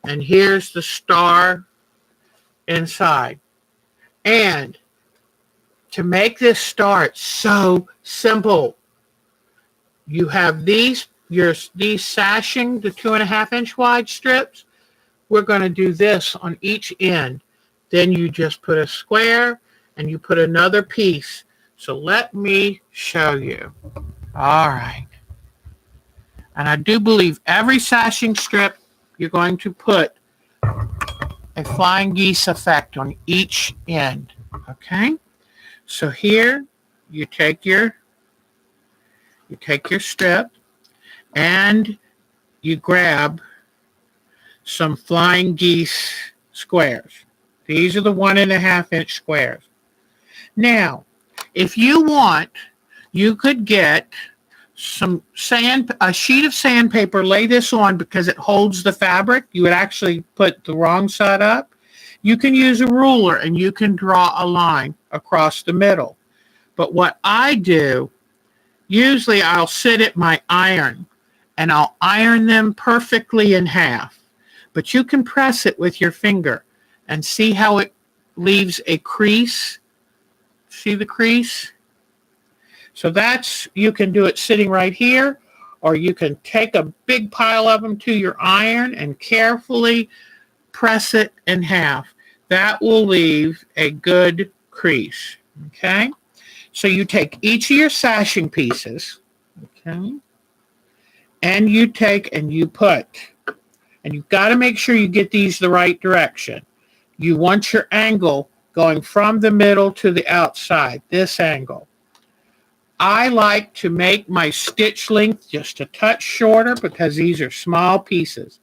Speaker 1: and here's the star. inside. And to make this start so simple, you have these sashing, the 2.5-inch wide strips. We're going to do this on each end. Then you just put a square and you put another piece. So let me show you. All right. And I do believe every sashing strip you're going to put a flying geese effect on each end. Okay? So here you take your strip and you grab some flying geese squares. These are the 1.5-inch squares. Now, if you want, you could get a sheet of sandpaper, lay this on because it holds the fabric. You would actually put the wrong side up. You can use a ruler and you can draw a line across the middle. But what I do, usually I'll sit at my iron and I'll iron them perfectly in half. But you can press it with your finger and see how it leaves a crease. See the crease? So you can do it sitting right here, or you can take a big pile of them to your iron and carefully press it in half. That will leave a good crease, okay? So you take each of your sashing pieces, okay, and you take and you put, and you've got to make sure you get these the right direction. You want your angle going from the middle to the outside, this angle. I like to make my stitch length just a touch shorter because these are small pieces.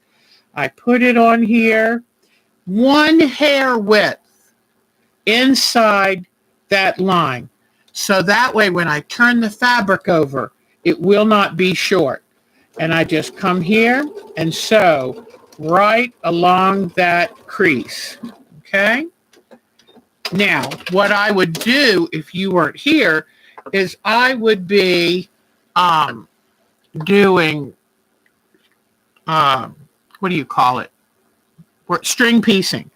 Speaker 1: I put it on here, 1 hair width inside that line. So that way when I turn the fabric over, it will not be short. And I just come here and sew right along that crease, okay? Now, what I would do if you weren't here is I would be doing, what do you call it? String piecing.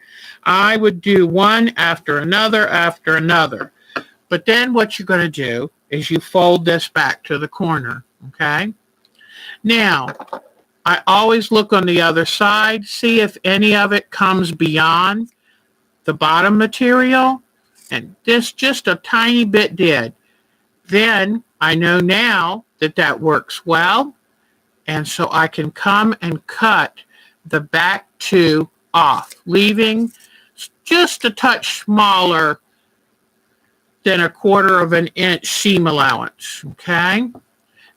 Speaker 1: I would do one after another after another. But then what you're going to do is you fold this back to the corner, okay? Now, I always look on the other side, see if any of it comes beyond the bottom material, and this just a tiny bit did. Then I know now that that works well, and so I can come and cut the back 2 off, leaving just a touch smaller than 1/4 inch seam allowance, okay?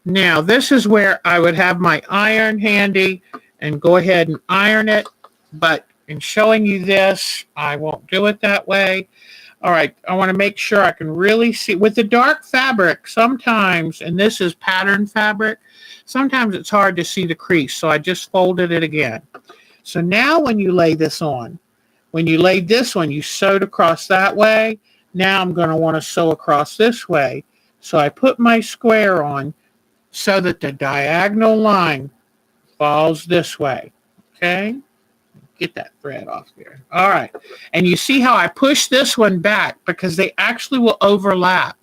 Speaker 1: Now, this is where I would have my iron handy and go ahead and iron it, but in showing you this, I won't do it that way. All right, I want to make sure I can really see. With the dark fabric, sometimes, and this is pattern fabric, sometimes it's hard to see the crease, so I just folded it again. So now when you lay this on, when you laid this one, you sewed across that way. Now I'm going to want to sew across this way. So I put my square on so that the diagonal line falls this way, okay? Get that thread off there. All right. And you see how I push this one back because they actually will overlap.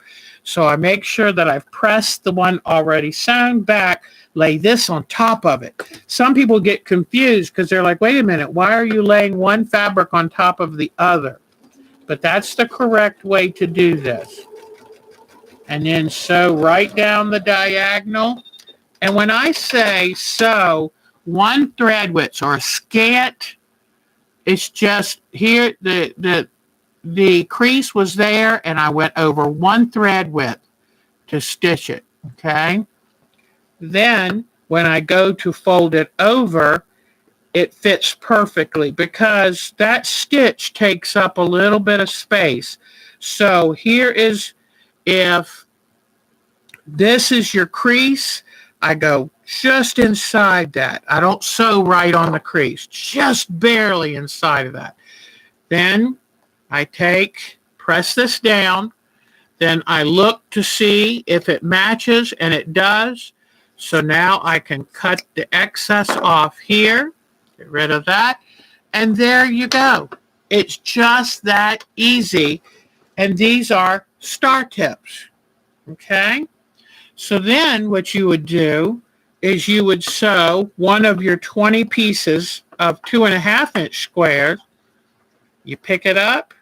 Speaker 1: So I make sure that I've pressed the one already sewn back, lay this on top of it. Some people get confused because they're like, wait a minute, why are you laying one fabric on top of the other? But that's the correct way to do this. And then sew right down the diagonal. And when I say sew 1 thread width or a scant, it's just here, the crease was there, and I went over 1 thread width to stitch it, okay? Then, when I go to fold it over, it fits perfectly because that stitch takes up a little bit of space. So here is, if this is your crease, I go just inside that. I don't sew right on the crease, just barely inside of that. Then I press this down, then I look to see if it matches, and it does. So now I can cut the excess off here, get rid of that, and there you go. It's just that easy. And these are star tips. Okay? So then what you would do is you would sew one of your 20 pieces of 2.5-inch squares. You pick it up,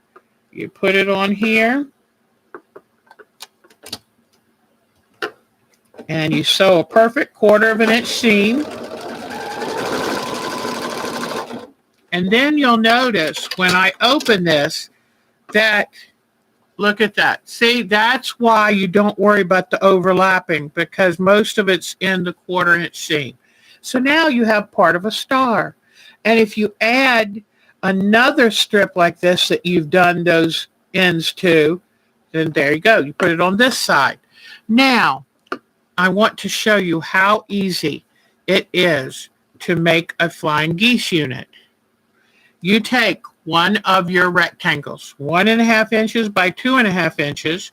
Speaker 1: you put it on here, and you sew a perfect 1/4-inch seam. And then you'll notice when I open this that, look at that. See, that's why you don't worry about the overlapping, because most of it's in the 1/4-inch seam. So now you have part of a star. And if you add another strip like this that you've done those ends to, then there you go. You put it on this side. Now, I want to show you how easy it is to make a flying geese unit. You take one of your rectangles, 1.5 inches by 2.5 inches.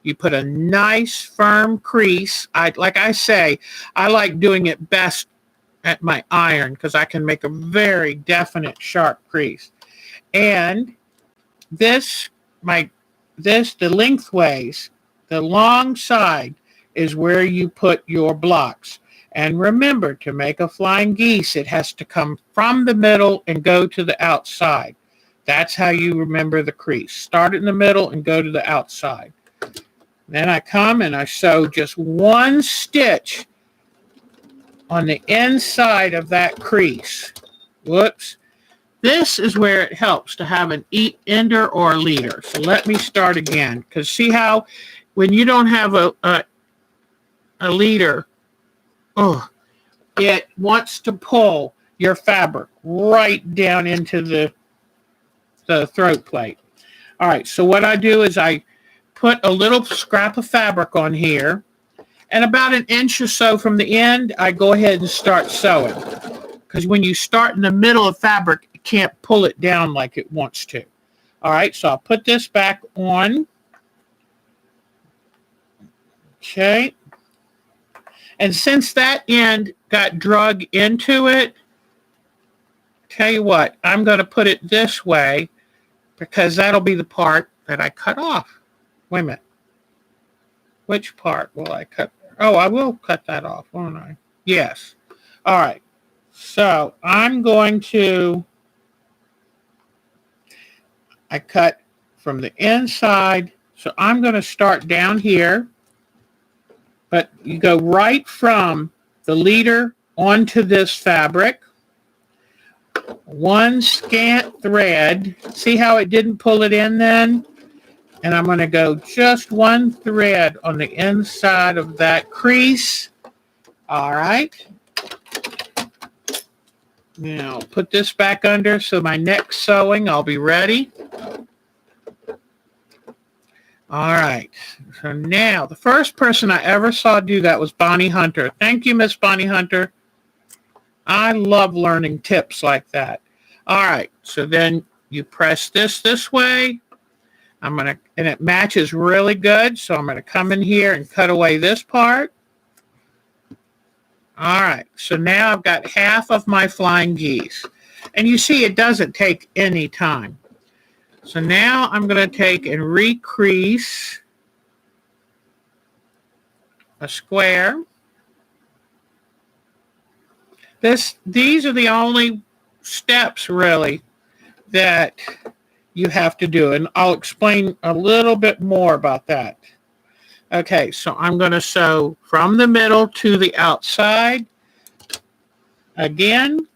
Speaker 1: You put a nice firm crease. Like I say, I like doing it best at my iron because I can make a very definite sharp crease. And the lengthways, the long side is where you put your blocks. And remember, to make a flying geese, it has to come from the middle and go to the outside. That's how you remember the crease. Start in the middle and go to the outside. Then I come and I sew just one stitch on the inside of that crease. Whoops. This is where it helps to have an ender or a leader. So let me start again. Because see how when you don't have a leader, it wants to pull your fabric right down into the throat plate. All right, so what I do is I put a little scrap of fabric on here, and about 1 inch or so from the end, I go ahead and start sewing. Because when you start in the middle of fabric, it can't pull it down like it wants to. All right, so I'll put this back on. Okay. And since that end got drug into it, tell you what, I'm going to put it this way because that'll be the part that I cut off. Wait a minute. Which part will I cut? Oh, I will cut that off, won't I? Yes. All right. So I'm going to, I cut from the inside. So I'm going to start down here. But you go right from the leader onto this fabric. One scant thread. See how it didn't pull it in then? And I'm going to go just one thread on the inside of that crease. All right. Now put this back under so my next sewing I'll be ready. All right, so now the first person I ever saw do that was Bonnie Hunter. Thank you, Miss Bonnie Hunter. I love learning tips like that. All right, so then you press this way. And it matches really good, so I'm gonna come in here and cut away this part. All right, so now I've got half of my flying geese. And you see it doesn't take any time. So now I'm going to take and recrease a square. These are the only steps really that you have to do, and I'll explain a little bit more about that. Okay, so I'm going to sew from the middle to the outside. Again,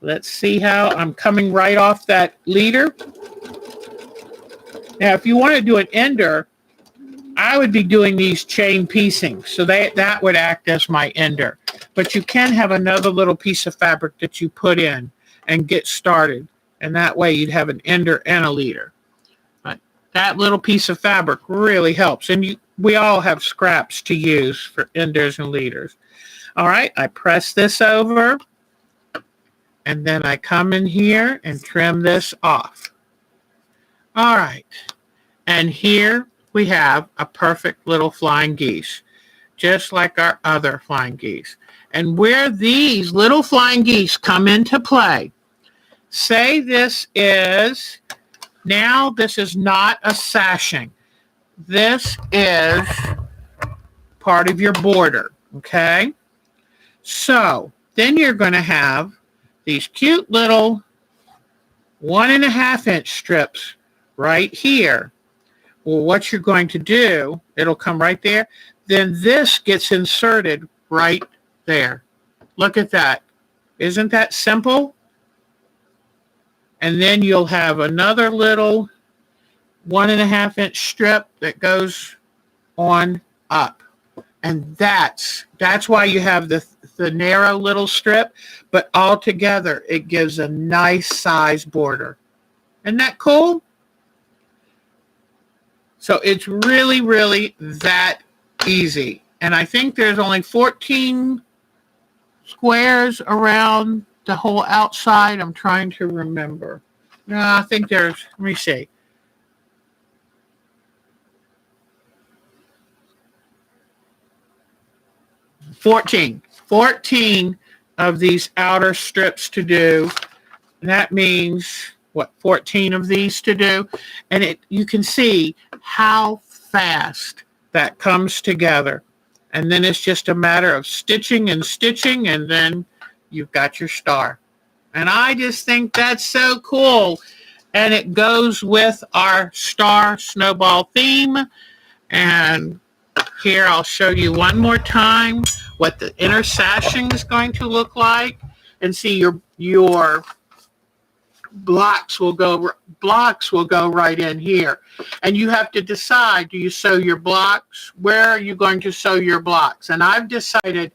Speaker 1: let's see how I'm coming right off that leader. Now, if you want to do an ender, I would be doing these chain piecing. So that would act as my ender. But you can have another little piece of fabric that you put in and get started. And that way you'd have an ender and a leader. But that little piece of fabric really helps. And we all have scraps to use for enders and leaders. All right, I press this over. And then I come in here and trim this off. All right. And here we have a perfect little flying geese, just like our other flying geese. And where these little flying geese come into play say this is, now this is not a sashing. This is part of your border, okay? So then you're going to have these cute little 1.5-inch strips right here. Well, what you're going to do, it'll come right there. Then this gets inserted right there. Look at that. Isn't that simple? And then you'll have another little 1.5-inch strip that goes on up. And that's why you have the narrow little strip, but all together it gives a nice size border. Isn't that cool? So it's really, really that easy. And I think there's only 14 squares around the whole outside. I'm trying to remember. No, I think there's, let me see. Fourteen of these outer strips to do. And that means, what, 14 of these to do? And you can see how fast that comes together. And then it's just a matter of stitching, and then you've got your star. And I just think that's so cool. And it goes with our star snowball theme. And here I'll show you one more time what the inner sashing is going to look like. And see, your blocks will go right in here. And you have to decide, do you sew your blocks? Where are you going to sew your blocks? And I've decided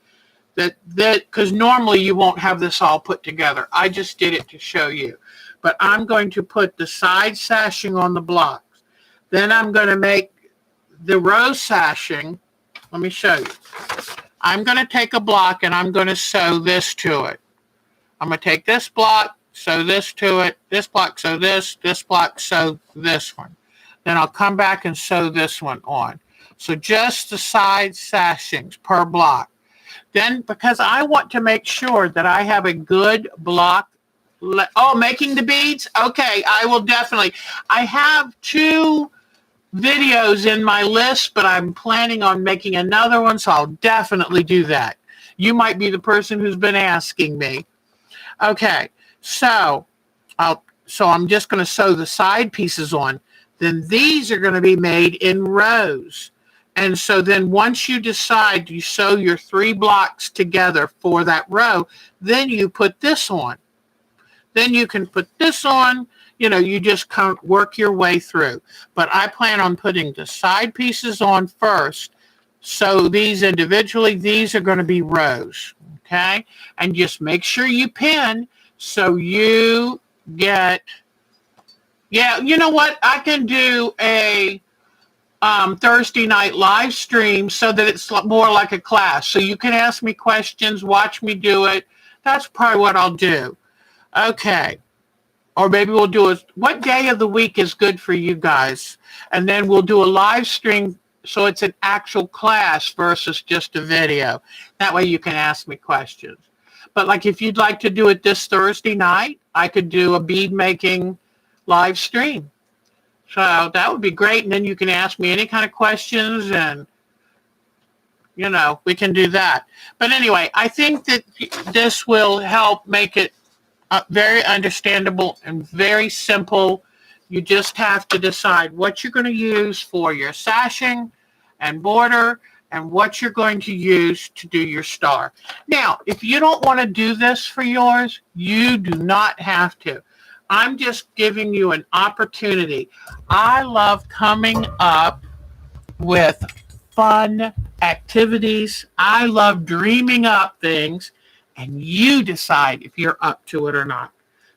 Speaker 1: that because normally you won't have this all put together. I just did it to show you. But I'm going to put the side sashing on the blocks. Then I'm going to make the row sashing. Let me show you. I'm going to take a block and I'm going to sew this to it. I'm going to take this block, sew this to it, this block, sew this block, sew this one. Then I'll come back and sew this one on. So just the side sashings per block. Then, because I want to make sure that I have a good block. Making the beads? Okay, I will definitely. I have 2 videos in my list, but I'm planning on making another one, so I'll definitely do that. You might be the person who's been asking me. Okay, so I'm just going to sew the side pieces on. Then these are going to be made in rows. And so then once you decide you sew your 3 blocks together for that row, then you put this on. Then you can put this on. You just kind of work your way through. But I plan on putting the side pieces on first. So these individually, these are going to be rows. Okay? And just make sure you pin so you get, you know what? I can do a Thursday night live stream so that it's more like a class. So you can ask me questions, watch me do it. That's probably what I'll do. Okay. Or maybe we'll do what day of the week is good for you guys? And then we'll do a live stream so it's an actual class versus just a video. That way you can ask me questions. But like if you'd like to do it this Thursday night, I could do a bead making live stream. So that would be great. And then you can ask me any kind of questions and, we can do that. But anyway, I think that this will help make it very understandable and very simple. You just have to decide what you're going to use for your sashing and border and what you're going to use to do your star. Now, if you don't want to do this for yours, you do not have to. I'm just giving you an opportunity. I love coming up with fun activities. I love dreaming up things. And you decide if you're up to it or not.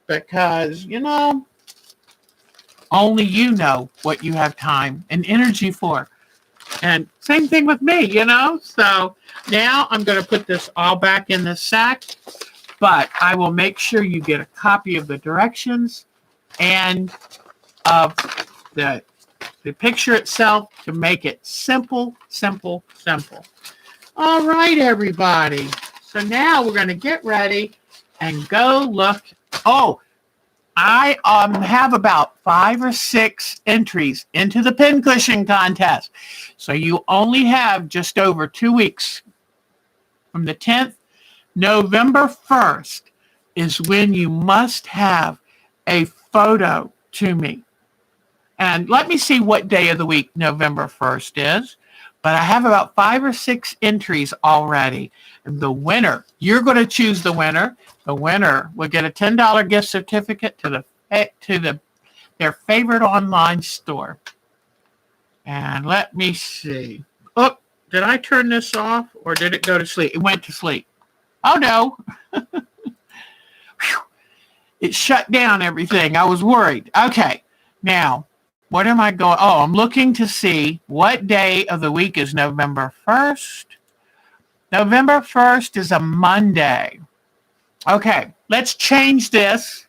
Speaker 1: Because, only you know what you have time and energy for. And same thing with me, So now I'm going to put this all back in the sack. But I will make sure you get a copy of the directions and of the picture itself to make it simple, simple, simple. All right, everybody. So now we're going to get ready and go look. Oh, I have about 5 or 6 entries into the pincushion contest. So you only have just over 2 weeks. From the 10th, November 1st is when you must have a photo to me. And let me see what day of the week November 1st is. But I have about 5 or 6 entries already. And the winner, you're going to choose the winner. The winner will get a $10 gift certificate to their favorite online store. And let me see. Oh, did I turn this off or did it go to sleep? It went to sleep. Oh, no. It shut down everything. I was worried. Okay. Now, what am I going? Oh, I'm looking to see what day of the week is November 1st. November 1st is a Monday. Okay, let's change this.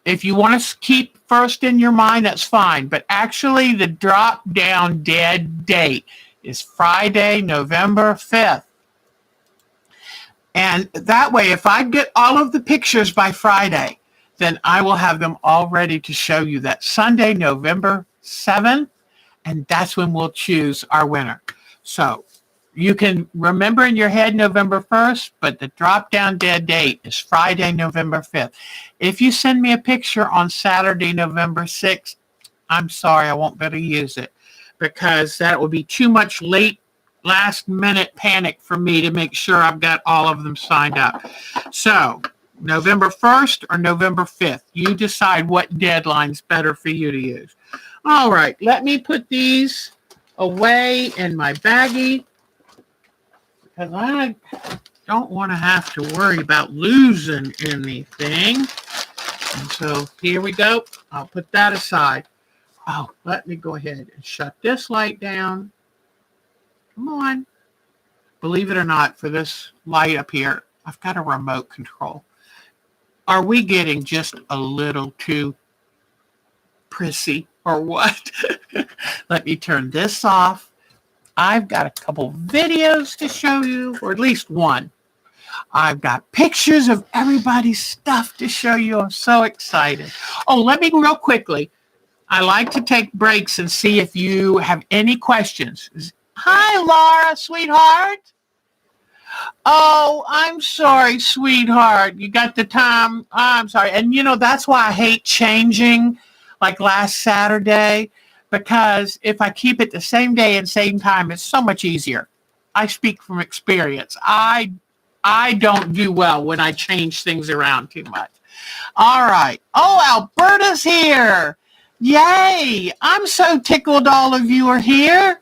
Speaker 1: If you want to keep first in your mind, that's fine. But actually, the drop-down dead date is Friday, November 5th. And that way, if I get all of the pictures by Friday, then I will have them all ready to show you that Sunday, November 7th, and that's when we'll choose our winner. So you can remember in your head November 1st, but the drop-down dead date is Friday, November 5th. If you send me a picture on Saturday, November 6th, I'm sorry, I won't be able to use it because that will be too much last-minute panic for me to make sure I've got all of them signed up. So November 1st or November 5th. You decide what deadline's better for you to use. All right, let me put these away in my baggie because I don't want to have to worry about losing anything. And so here we go. I'll put that aside. Oh, let me go ahead and shut this light down. Come on. Believe it or not, for this light up here, I've got a remote control. Are we getting just a little too prissy or what? Let me turn this off. I've got a couple videos to show you, or at least one. I've got pictures of everybody's stuff to show you. I'm so excited. Oh, let me real quickly. I like to take breaks and see if you have any questions. Hi, Laura, sweetheart. Oh, I'm sorry, sweetheart. You got the time. I'm sorry. And, that's why I hate changing like last Saturday, because if I keep it the same day and same time, it's so much easier. I speak from experience. I don't do well when I change things around too much. All right. Oh, Alberta's here. Yay. I'm so tickled all of you are here.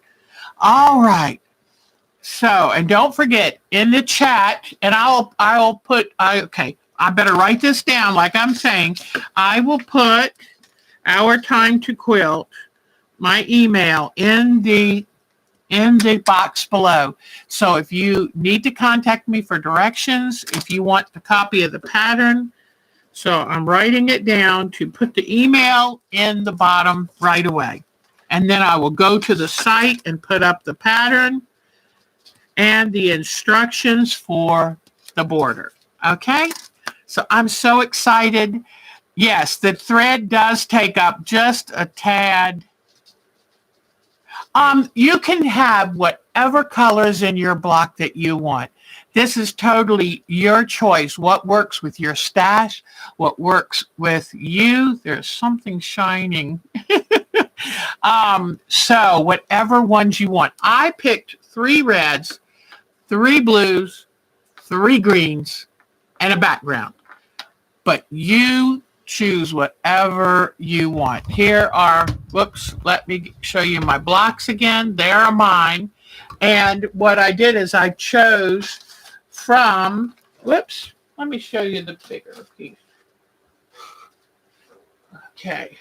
Speaker 1: All right. So, and don't forget in the chat, and I'll put, okay, I better write this down like I'm saying. I will put Our Time to Quilt, my email, in the box below. So if you need to contact me for directions, if you want a copy of the pattern, so I'm writing it down to put the email in the bottom right away. And then I will go to the site and put up the pattern and the instructions for the border. Okay? So I'm so excited. Yes, the thread does take up just a tad. You can have whatever colors in your block that you want. This is totally your choice. What works with your stash, what works with you. There's something shining. So whatever ones you want. I picked 3 reds, 3 blues, 3 greens, and a background. But you choose whatever you want. Here are, whoops, let me show you my blocks again. There are mine. And what I did is I chose from, whoops, let me show you the bigger piece. Okay.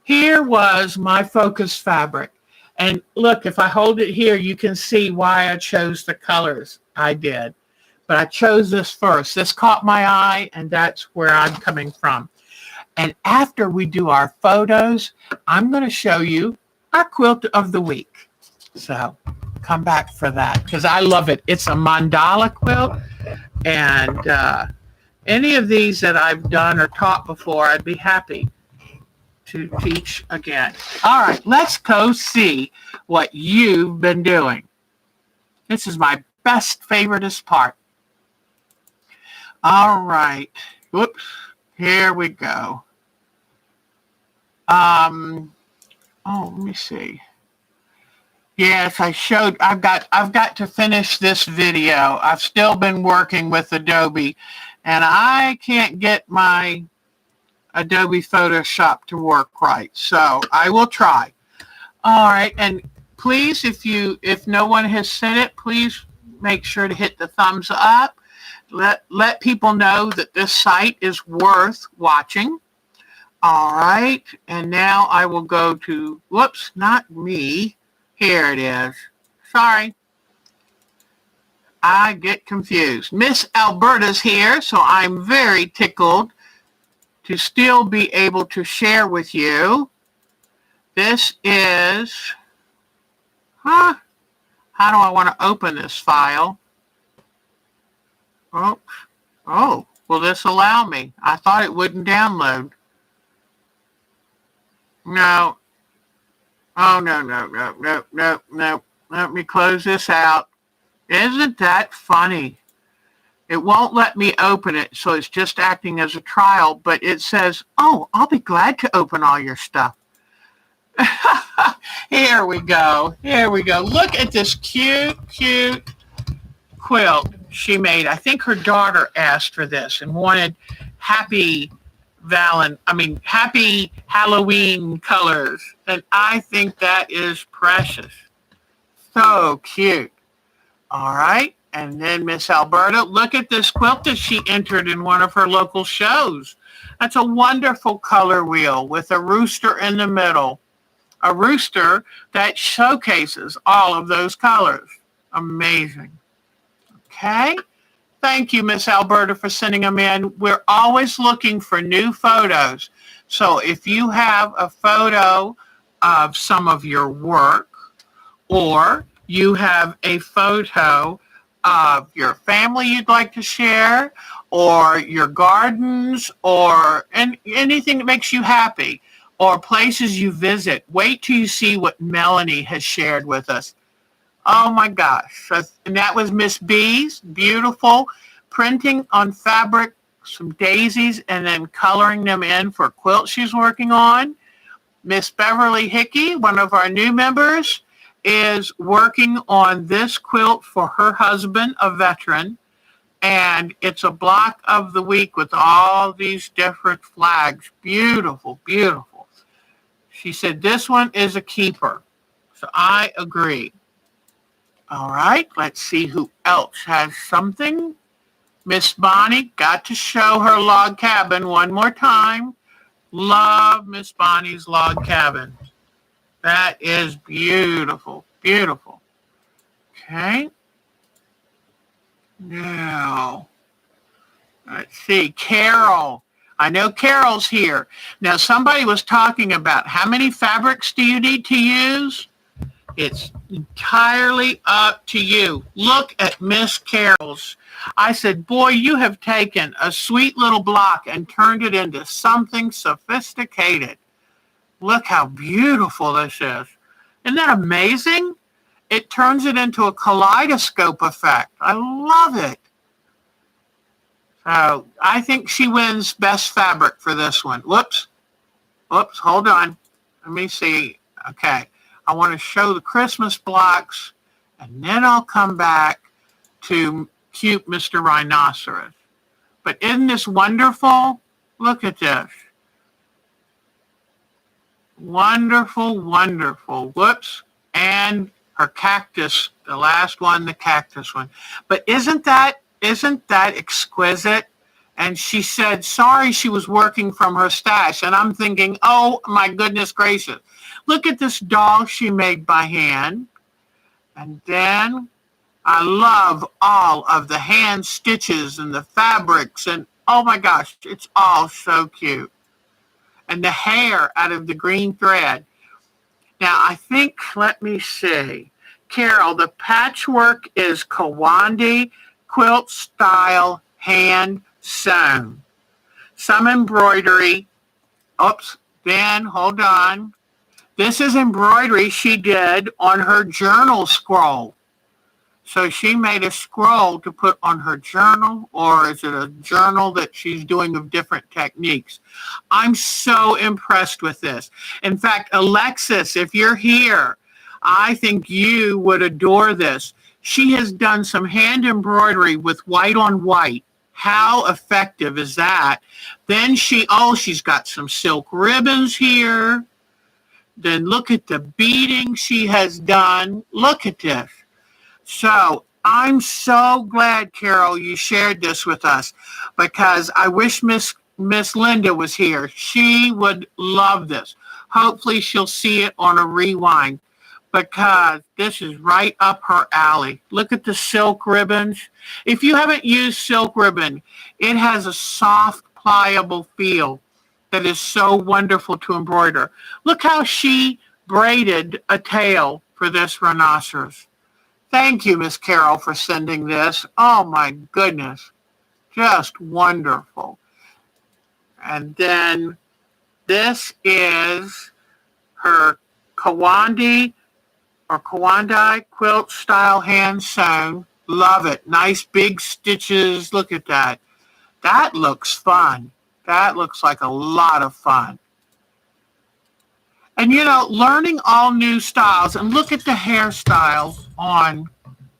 Speaker 1: Here was my focus fabric. And look, if I hold it here, you can see why I chose the colors I did. But I chose this first. This caught my eye, and that's where I'm coming from. And after we do our photos, I'm going to show you our quilt of the week. So come back for that because I love it. It's a mandala quilt, and any of these that I've done or taught before, I'd be happy to teach again. All right, let's go see what you've been doing. This is my best, favoriteest part. All right. Whoops. Here we go. Let me see. Yes, I've got to finish this video. I've still been working with Adobe, and I can't get my Adobe Photoshop to work right. So I will try. All right. And please, if no one has said it, please make sure to hit the thumbs up. Let people know that this site is worth watching. All right. And now I will go to, whoops, not me. Here it is. Sorry. I get confused. Miss Alberta's here, so I'm very tickled to still be able to share with you. This is, how do I want to open this file? Oh, will this allow me? I thought it wouldn't download. No. Oh, no. Let me close this out. Isn't that funny? It won't let me open it, so it's just acting as a trial, but it says, oh, I'll be glad to open all your stuff. Here we go. Look at this cute quilt she made. I think her daughter asked for this and wanted happy Halloween colors. And I think that is precious. So cute. All right. And then Miss Alberta, look at this quilt that she entered in one of her local shows. That's a wonderful color wheel with a rooster in the middle. A rooster that showcases all of those colors. Amazing. Okay. Thank you, Miss Alberta, for sending them in. We're always looking for new photos. So if you have a photo of some of your work, or you have a photo of your family you'd like to share, or your gardens, or anything that makes you happy, or places you visit, wait till you see what Melanie has shared with us. Oh my gosh. And that was Miss B's, beautiful, printing on fabric, some daisies, and then coloring them in for a quilt she's working on. Miss Beverly Hickey, one of our new members, is working on this quilt for her husband, a veteran, and it's a block of the week with all these different flags. Beautiful, beautiful. She said this one is a keeper, so I agree. All right, let's see who else has something. Miss Bonnie got to show her log cabin one more time. Love Miss Bonnie's log cabin. That is beautiful, beautiful. Okay. Now, let's see, Carol. I know Carol's here. Now, somebody was talking about how many fabrics do you need to use? It's entirely up to you. Look at Miss Carol's. I said, boy, you have taken a sweet little block and turned it into something sophisticated. Look how beautiful this is. Isn't that amazing? It turns it into a kaleidoscope effect. I love it. So I think she wins best fabric for this one. Whoops, hold on. Let me see. Okay. I want to show the Christmas blocks, and then I'll come back to cute Mr. Rhinoceros. But isn't this wonderful? Look at this. Wonderful, wonderful. Whoops. And her cactus, the last one, the cactus one. But isn't that exquisite? And she said, sorry, she was working from her stash. And I'm thinking, oh, my goodness gracious. Look at this doll she made by hand. And then I love all of the hand stitches and the fabrics. And oh my gosh, it's all so cute. And the hair out of the green thread. Now, I think, let me see. Carol, the patchwork is Kawandi quilt style hand sewn. Some embroidery. Oops, then hold on. This is embroidery she did on her journal scroll. So she made a scroll to put on her journal, or is it a journal that she's doing of different techniques? I'm so impressed with this. In fact, Alexis, if you're here, I think you would adore this. She has done some hand embroidery with white on white. How effective is that? Then she's got some silk ribbons here. Then look at the beading she has done. Look at this. So I'm so glad, Carol, you shared this with us, because I wish Miss Linda was here. She would love this. Hopefully she'll see it on a rewind, because this is right up her alley. Look at the silk ribbons. If you haven't used silk ribbon, it has a soft, pliable feel that is so wonderful to embroider. Look how she braided a tail for this rhinoceros. Thank you, Miss Carol, for sending this. Oh, my goodness. Just wonderful. And then this is her Kawandi quilt style hand sewn. Love it. Nice big stitches. Look at that. That looks fun. That looks like a lot of fun. And, learning all new styles, and look at the hairstyle on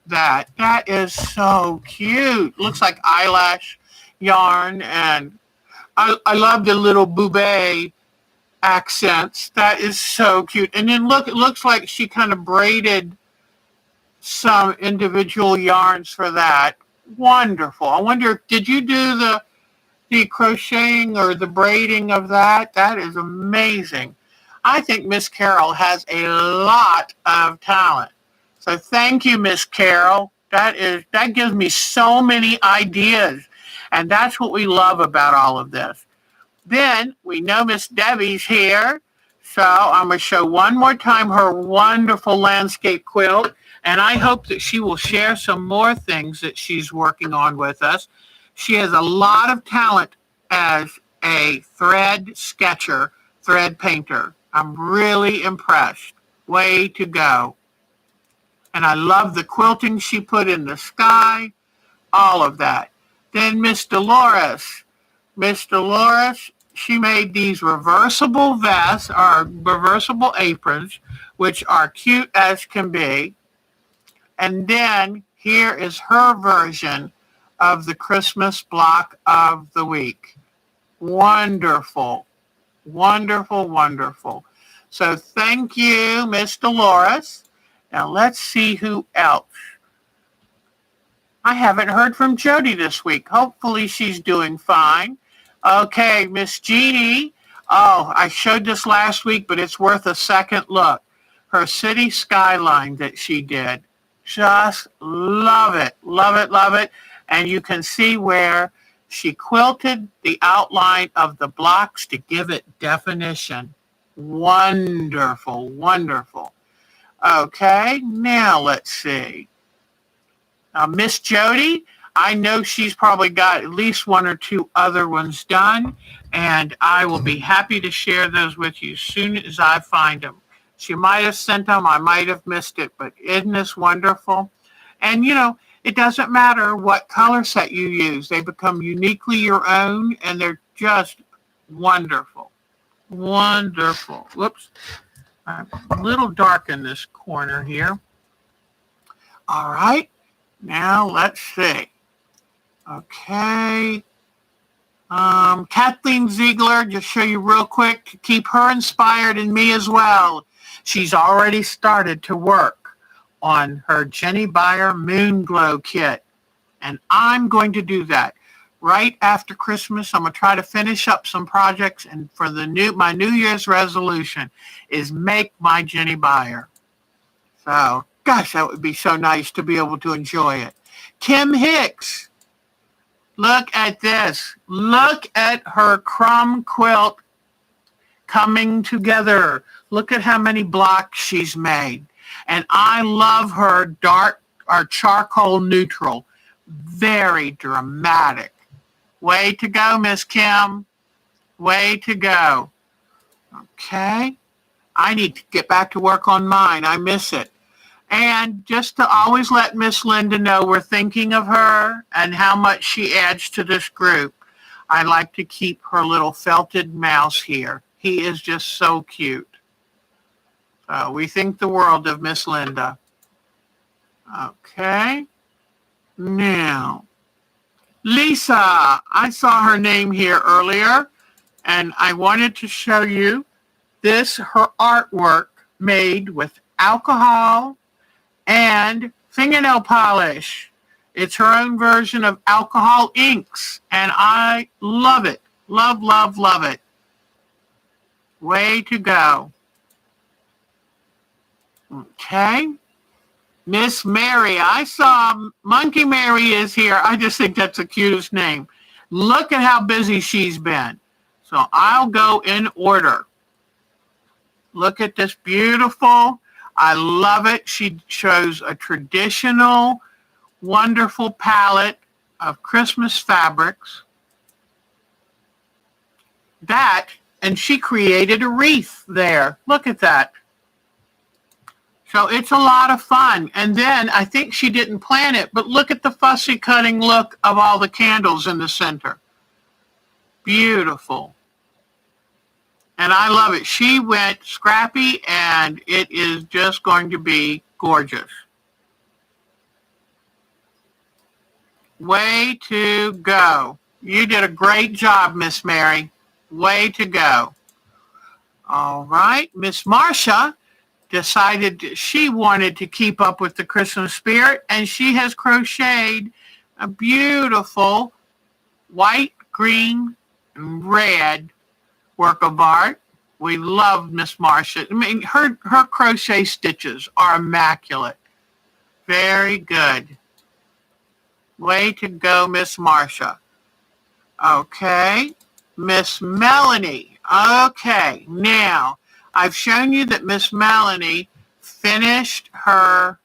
Speaker 1: that. That is so cute. Looks like eyelash yarn, and I love the little boubet accents. That is so cute. And then look, it looks like she kind of braided some individual yarns for that. Wonderful. I wonder, did you do the crocheting or the braiding of that? That is amazing. I think Miss Carol has a lot of talent. So thank you, Miss Carol. That gives me so many ideas. And that's what we love about all of this. Then we know Miss Debbie's here. So I'm going to show one more time her wonderful landscape quilt. And I hope that she will share some more things that she's working on with us. She has a lot of talent as a thread sketcher, thread painter. I'm really impressed. Way to go. And I love the quilting she put in the sky, all of that. Then Miss Dolores. Miss Dolores, she made these reversible vests, or reversible aprons, which are cute as can be. And then here is her version of the Christmas block of the week. Wonderful. Wonderful, wonderful. So thank you, Miss Dolores. Now let's see who else. I haven't heard from Jody this week. Hopefully she's doing fine. Okay, Miss Jeannie. Oh, I showed this last week, but it's worth a second look. Her city skyline that she did. Just love it, love it, love it. And you can see where she quilted the outline of the blocks to give it definition. Wonderful, wonderful. Okay, now let's see. Miss Jody, I know she's probably got at least one or two other ones done, and I will be happy to share those with you as soon as I find them. She might have sent them, I might have missed it, but isn't this wonderful? And, it doesn't matter what color set you use. They become uniquely your own, and they're just wonderful. Wonderful. Whoops. I'm a little dark in this corner here. All right. Now let's see. Okay. Kathleen Ziegler, just show you real quick to keep her inspired and me as well. She's already started to work on her Jenny Beyer Moon Glow kit. And I'm going to do that right after Christmas. I'm going to try to finish up some projects, and for my New Year's resolution is make my Jenny Beyer. So, gosh, that would be so nice to be able to enjoy it. Kim Hicks, look at this. Look at her crumb quilt coming together. Look at how many blocks she's made. And I love her dark or charcoal neutral. Very dramatic. Way to go, Miss Kim. Way to go. Okay. I need to get back to work on mine. I miss it. And just to always let Miss Linda know we're thinking of her and how much she adds to this group. I like to keep her little felted mouse here. He is just so cute. So we think the world of Miss Linda. Okay. Now, Lisa, I saw her name here earlier, and I wanted to show you her artwork made with alcohol and fingernail polish. It's her own version of alcohol inks, and I love it. Love, love, love it. Way to go. Okay. Miss Mary, I saw Monkey Mary is here. I just think that's the cutest name. Look at how busy she's been. So I'll go in order. Look at this beautiful. I love it. She shows a traditional, wonderful palette of Christmas fabrics. And she created a wreath there. Look at that. So it's a lot of fun. And then I think she didn't plan it, but look at the fussy cutting look of all the candles in the center. Beautiful. And I love it. She went scrappy, and it is just going to be gorgeous. Way to go. You did a great job, Miss Mary. Way to go. All right. Miss Marcia decided she wanted to keep up with the Christmas spirit, and she has crocheted a beautiful white, green, and red work of art. We love Miss Marcia. I mean, her crochet stitches are immaculate. Very good. Way to go, Miss Marcia. Okay, Miss Melanie. Okay, now I've shown you that Miss Melanie finished her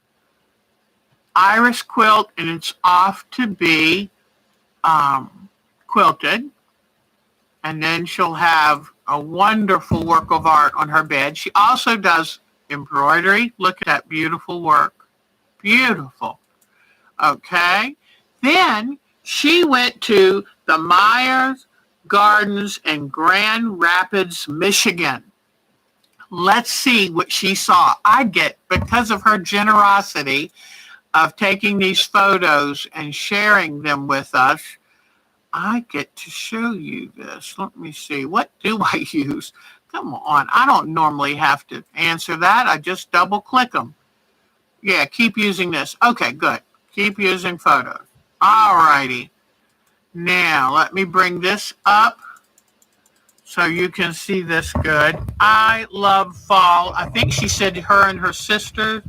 Speaker 1: iris quilt, and it's off to be quilted. And then she'll have a wonderful work of art on her bed. She also does embroidery. Look at that beautiful work. Beautiful. Okay. Then she went to the Myers Gardens in Grand Rapids, Michigan. Let's see what she saw. Because of her generosity of taking these photos and sharing them with us, I get to show you this. Let me see. What do I use? Come on. I don't normally have to answer that. I just double click them. Yeah, keep using this. Okay, good. Keep using photos. All righty. Now, let me bring this up so you can see this good. I love fall. I think she said her and her sister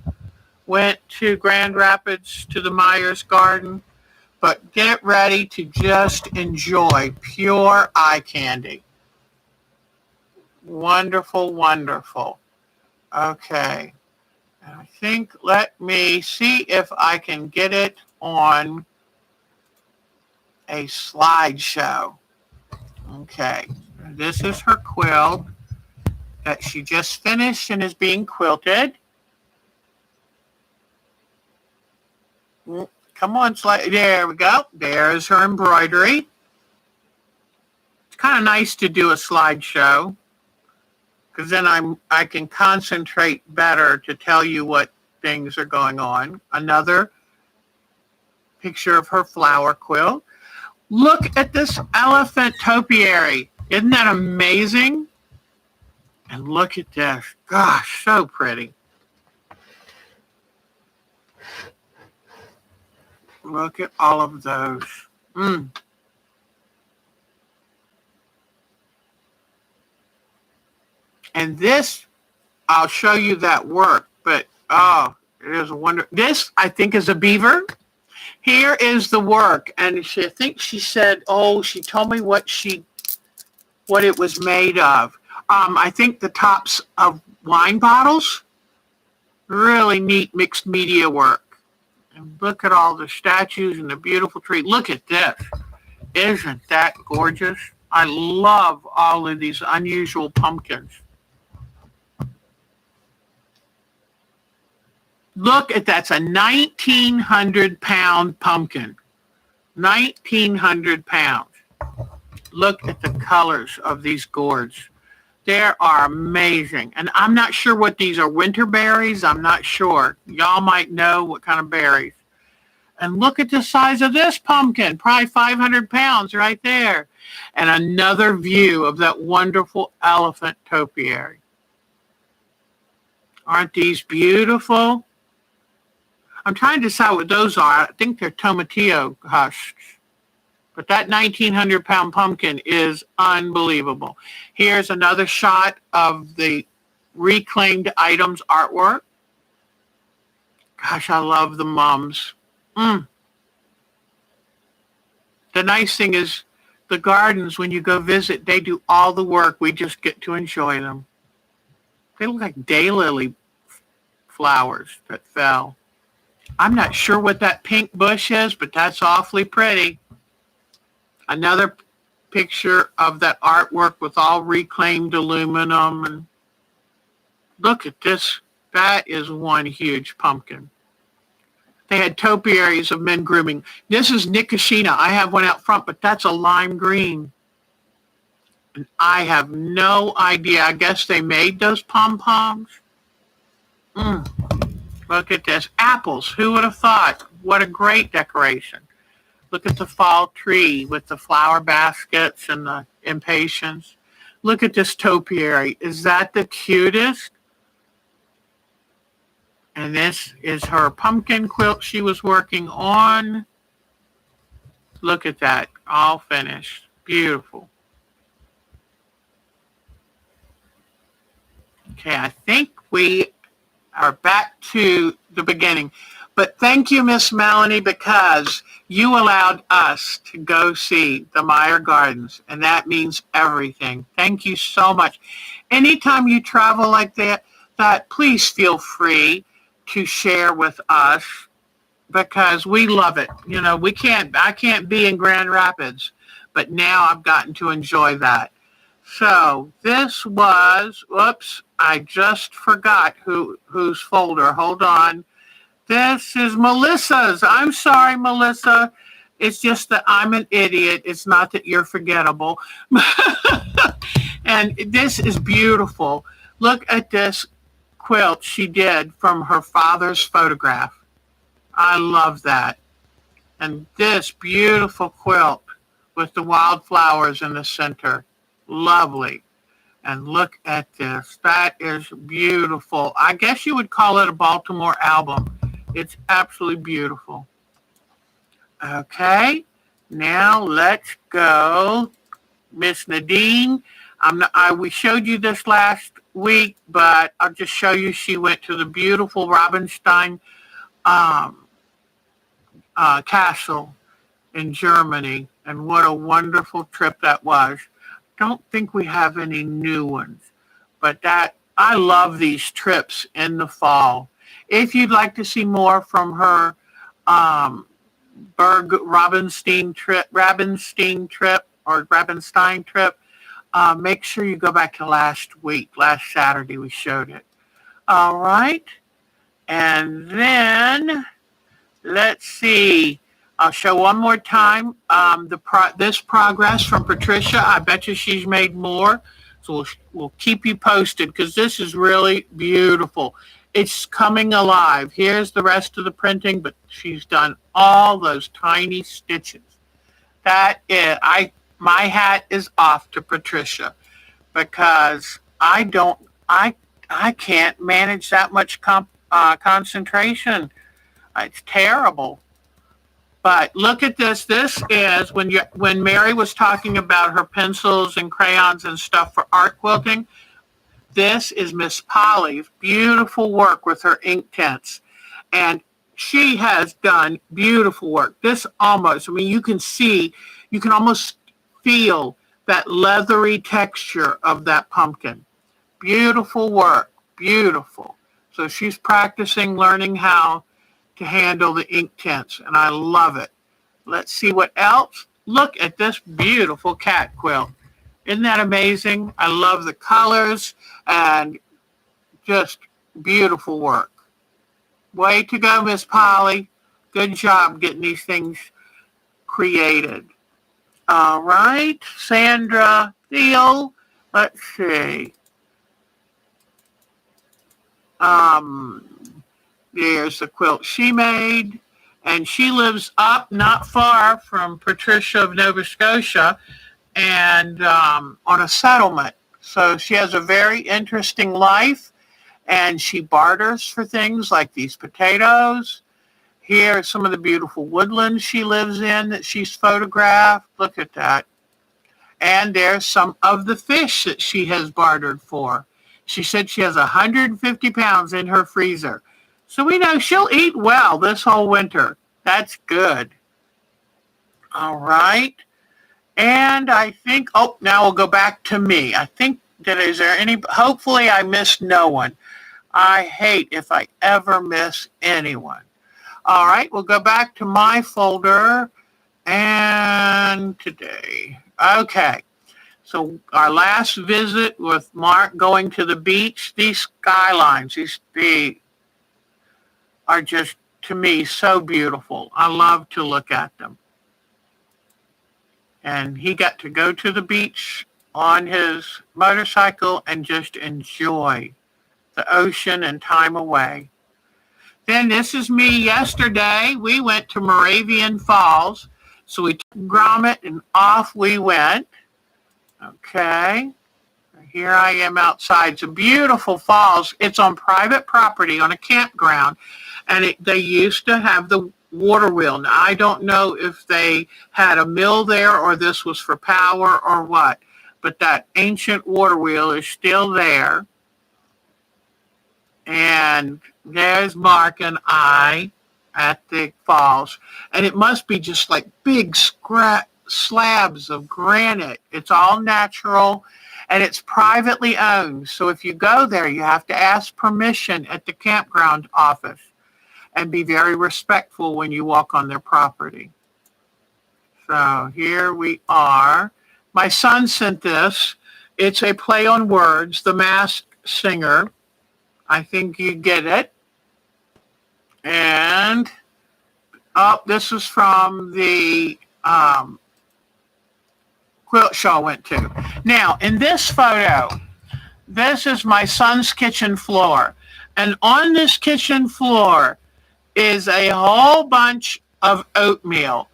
Speaker 1: went to Grand Rapids to the Myers Garden. But get ready to just enjoy pure eye candy. Wonderful, wonderful. Okay. I think, let me see if I can get it on a slideshow. Okay. This is her quilt that she just finished and is being quilted. Come on, there we go. There's her embroidery. It's kind of nice to do a slideshow because then I can concentrate better to tell you what things are going on. Another picture of her flower quilt. Look at this elephant topiary. Isn't that amazing? And look at this. Gosh, so pretty. Look at all of those. And this, I'll show you that work, but it is a wonder. This, I think, is a beaver. Here is the work, and I think she said, she told me what it was made of. I think the tops of wine bottles. Really neat mixed media work. And look at all the statues and the beautiful tree. Look at this. Isn't that gorgeous? I love all of these unusual pumpkins. Look at that's a 1,900-pound pumpkin. 1,900 pounds. Look at the colors of these gourds. They are amazing. And I'm not sure what these are. Winter berries? I'm not sure. Y'all might know what kind of berries. And look at the size of this pumpkin. Probably 500 pounds right there. And another view of that wonderful elephant topiary. Aren't these beautiful? I'm trying to decide what those are. I think they're tomatillo husks. But that 1,900-pound pumpkin is unbelievable. Here's another shot of the reclaimed items artwork. Gosh, I love the mums. The nice thing is the gardens, when you go visit, they do all the work. We just get to enjoy them. They look like daylily flowers that fell. I'm not sure what that pink bush is, but that's awfully pretty. Another picture of that artwork with all reclaimed aluminum. And look at this. That is one huge pumpkin. They had topiaries of men grooming. This is Nikashina. I have one out front, but that's a lime green. And I have no idea. I guess they made those pom-poms. Look at this. Apples. Who would have thought? What a great decoration. Look at the fall tree with the flower baskets and the impatiens. Look at this topiary. Is that the cutest? And this is her pumpkin quilt she was working on. Look at that. All finished. Beautiful. Okay, I think we are back to the beginning. But thank you, Miss Melanie, because you allowed us to go see the Meyer Gardens, and that means everything. Thank you so much. Anytime you travel like that, please feel free to share with us, because we love it. You know, I can't be in Grand Rapids, but now I've gotten to enjoy that. So this was, whoops, I just forgot whose folder. Hold on. This is Melissa's. I'm sorry, Melissa. It's just that I'm an idiot. It's not that you're forgettable. And this is beautiful. Look at this quilt she did from her father's photograph. I love that. And this beautiful quilt with the wildflowers in the center. Lovely. And look at this. That is beautiful. I guess you would call it a Baltimore album. It's absolutely beautiful. Okay, now let's go. Miss Nadine, we showed you this last week, but I'll just show you. She went to the beautiful Rabenstein castle in Germany, and what a wonderful trip that was. Don't think we have any new ones, but I love these trips in the fall. If you'd like to see more from her Rabenstein trip, make sure you go back to last Saturday we showed it. All right. And then let's see. I'll show one more time this progress from Patricia. I bet you she's made more. So we'll keep you posted, because this is really beautiful. It's coming alive. Here's the rest of the printing, but she's done all those tiny stitches. My hat is off to Patricia, because I can't manage that much concentration. It's terrible. But look at this. This is when Mary was talking about her pencils and crayons and stuff for art quilting. This is Miss Polly's beautiful work with her ink tints. And she has done beautiful work. You can almost feel that leathery texture of that pumpkin. Beautiful work, beautiful. So she's practicing learning how to handle the ink tints, and I love it. Let's see what else. look at this beautiful cat quilt. Isn't that amazing? I love the colors and just beautiful work. Way to go, Miss Polly. Good job getting these things created. All right, Sandra Thiel. Let's see. There's the quilt she made. And she lives up not far from Patricia of Nova Scotia and on a settlement. So she has a very interesting life, and she barters for things like these potatoes. Here are some of the beautiful woodlands she lives in that she's photographed. Look at that. And there's some of the fish that she has bartered for. She said she has 150 pounds in her freezer. So we know she'll eat well this whole winter. That's good. All right. And I think, now we'll go back to me. I think that hopefully I missed no one. I hate if I ever miss anyone. All right, we'll go back to my folder and today. Okay, so our last visit with Mark going to the beach, these skylines, they are just, to me, so beautiful. I love to look at them. And he got to go to the beach on his motorcycle and just enjoy the ocean and time away. Then this is me yesterday. We went to Moravian Falls. So we took grommet and off we went. Okay. Here I am outside. It's a beautiful falls. It's on private property on a campground. And they used to have the water wheel. Now, I don't know if they had a mill there or this was for power or what. But that ancient water wheel is still there. And there's Mark and I at the falls. And it must be just like big slabs of granite. It's all natural and it's privately owned. So if you go there, you have to ask permission at the campground office and be very respectful when you walk on their property. So here we are. My son sent this. It's a play on words, The Masked Singer. I think you get it. And, this is from the quilt show I went to. Now, in this photo, this is my son's kitchen floor. And on this kitchen floor is a whole bunch of oatmeal.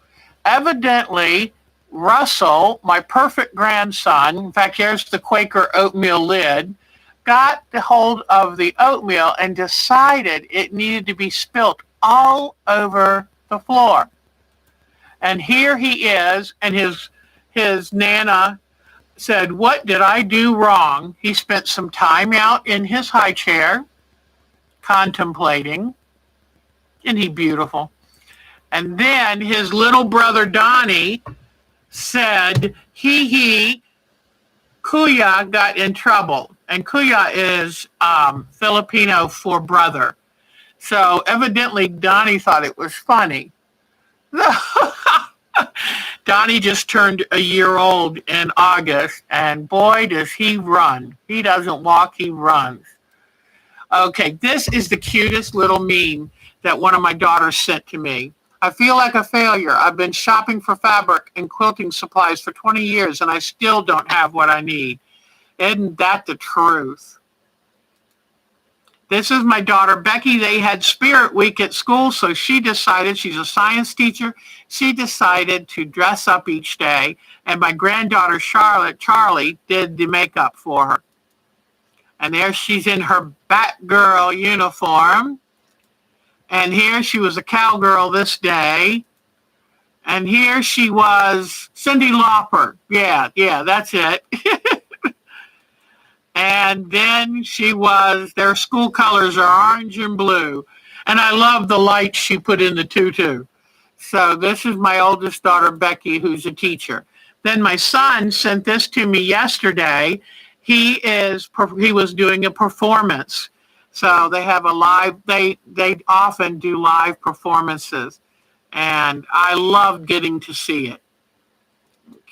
Speaker 1: Evidently, Russell, my perfect grandson, in fact, here's the Quaker oatmeal lid, got the hold of the oatmeal and decided it needed to be spilt all over the floor. And here he is, and his Nana said, "What did I do wrong?" He spent some time out in his high chair, contemplating. Isn't he beautiful? And then his little brother Donnie said, Kuya got in trouble. And Kuya is Filipino for brother. So evidently Donnie thought it was funny. Donnie just turned a year old in August, and boy, does he run. He doesn't walk, he runs. Okay, this is the cutest little meme that one of my daughters sent to me. I feel like a failure. I've been shopping for fabric and quilting supplies for 20 years, and I still don't have what I need. Isn't that the truth? This is my daughter, Becky. They had Spirit Week at school, so she decided, she's a science teacher, she decided to dress up each day, and my granddaughter, Charlie, did the makeup for her. And there she's in her Batgirl uniform. And here she was a cowgirl this day. And here she was Cyndi Lauper. Yeah, that's it. And then she was, their school colors are orange and blue. And I love the lights she put in the tutu. So this is my oldest daughter, Becky, who's a teacher. Then my son sent this to me yesterday. He was doing a performance. So they have they often do live performances. And I love getting to see it.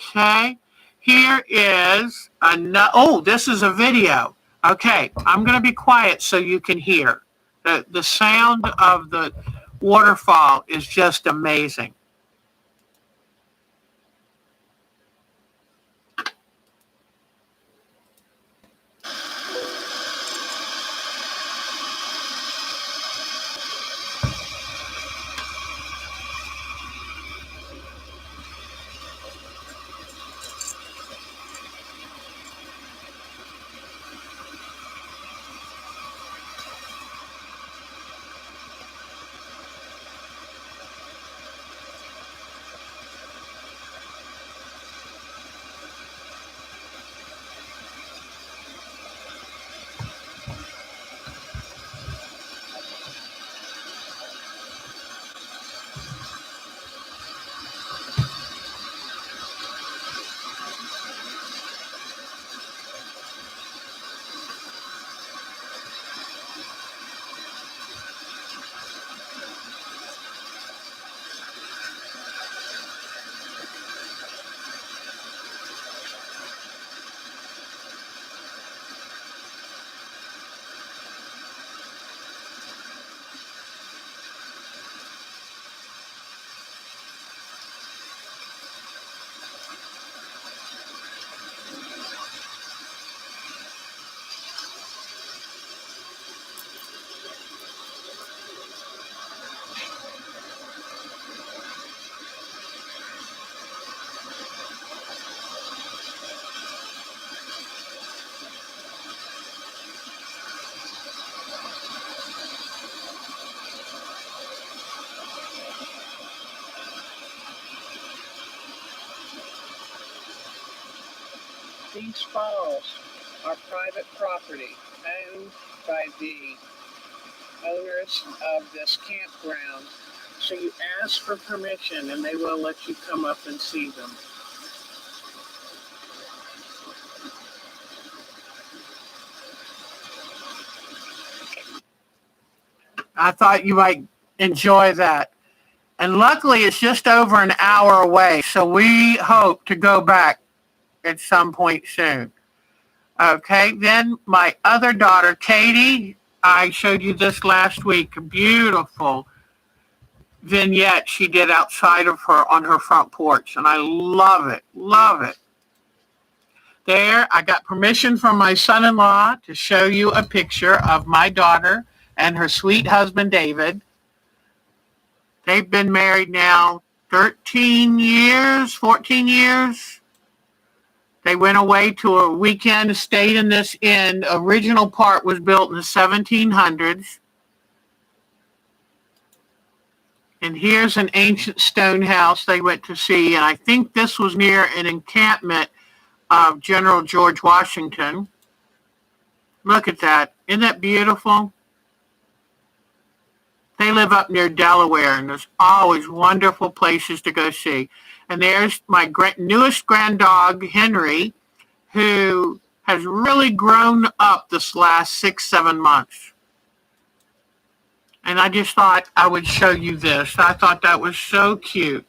Speaker 1: Okay, here is another. Oh, this is a video. Okay, I'm going to be quiet so you can hear. The sound of the waterfall is just amazing. These falls are private property owned by the owners of this campground. So you ask for permission and they will let you come up and see them. I thought you might enjoy that. And luckily it's just over an hour away, so we hope to go back at some point soon. Okay, then my other daughter, Katie, I showed you this last week, a beautiful vignette she did outside of her on her front porch, and I love it, love it. There, I got permission from my son-in-law to show you a picture of my daughter and her sweet husband, David. They've been married now 13 years, 14 years. They went away to a weekend, stayed in this inn. Original part was built in the 1700s. And here's an ancient stone house they went to see. And I think this was near an encampment of General George Washington. Look at that. Isn't that beautiful? They live up near Delaware, and there's always wonderful places to go see. And there's my newest granddog, Henry, who has really grown up this last 6-7 months. And I just thought I would show you this. I thought that was so cute.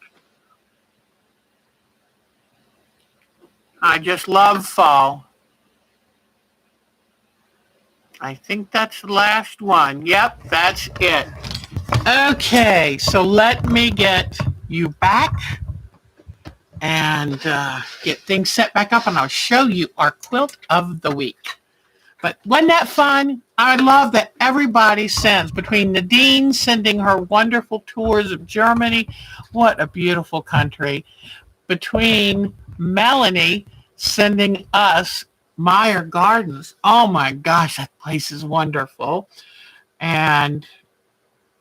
Speaker 1: I just love fall. I think that's the last one. Yep, that's it. Okay, so let me get you back and get things set back up, and I'll show you our quilt of the week. But wasn't that fun? I love that everybody sends, between Nadine sending her wonderful tours of Germany, what a beautiful country, between Melanie sending us Meyer Gardens. Oh my gosh, that place is wonderful. And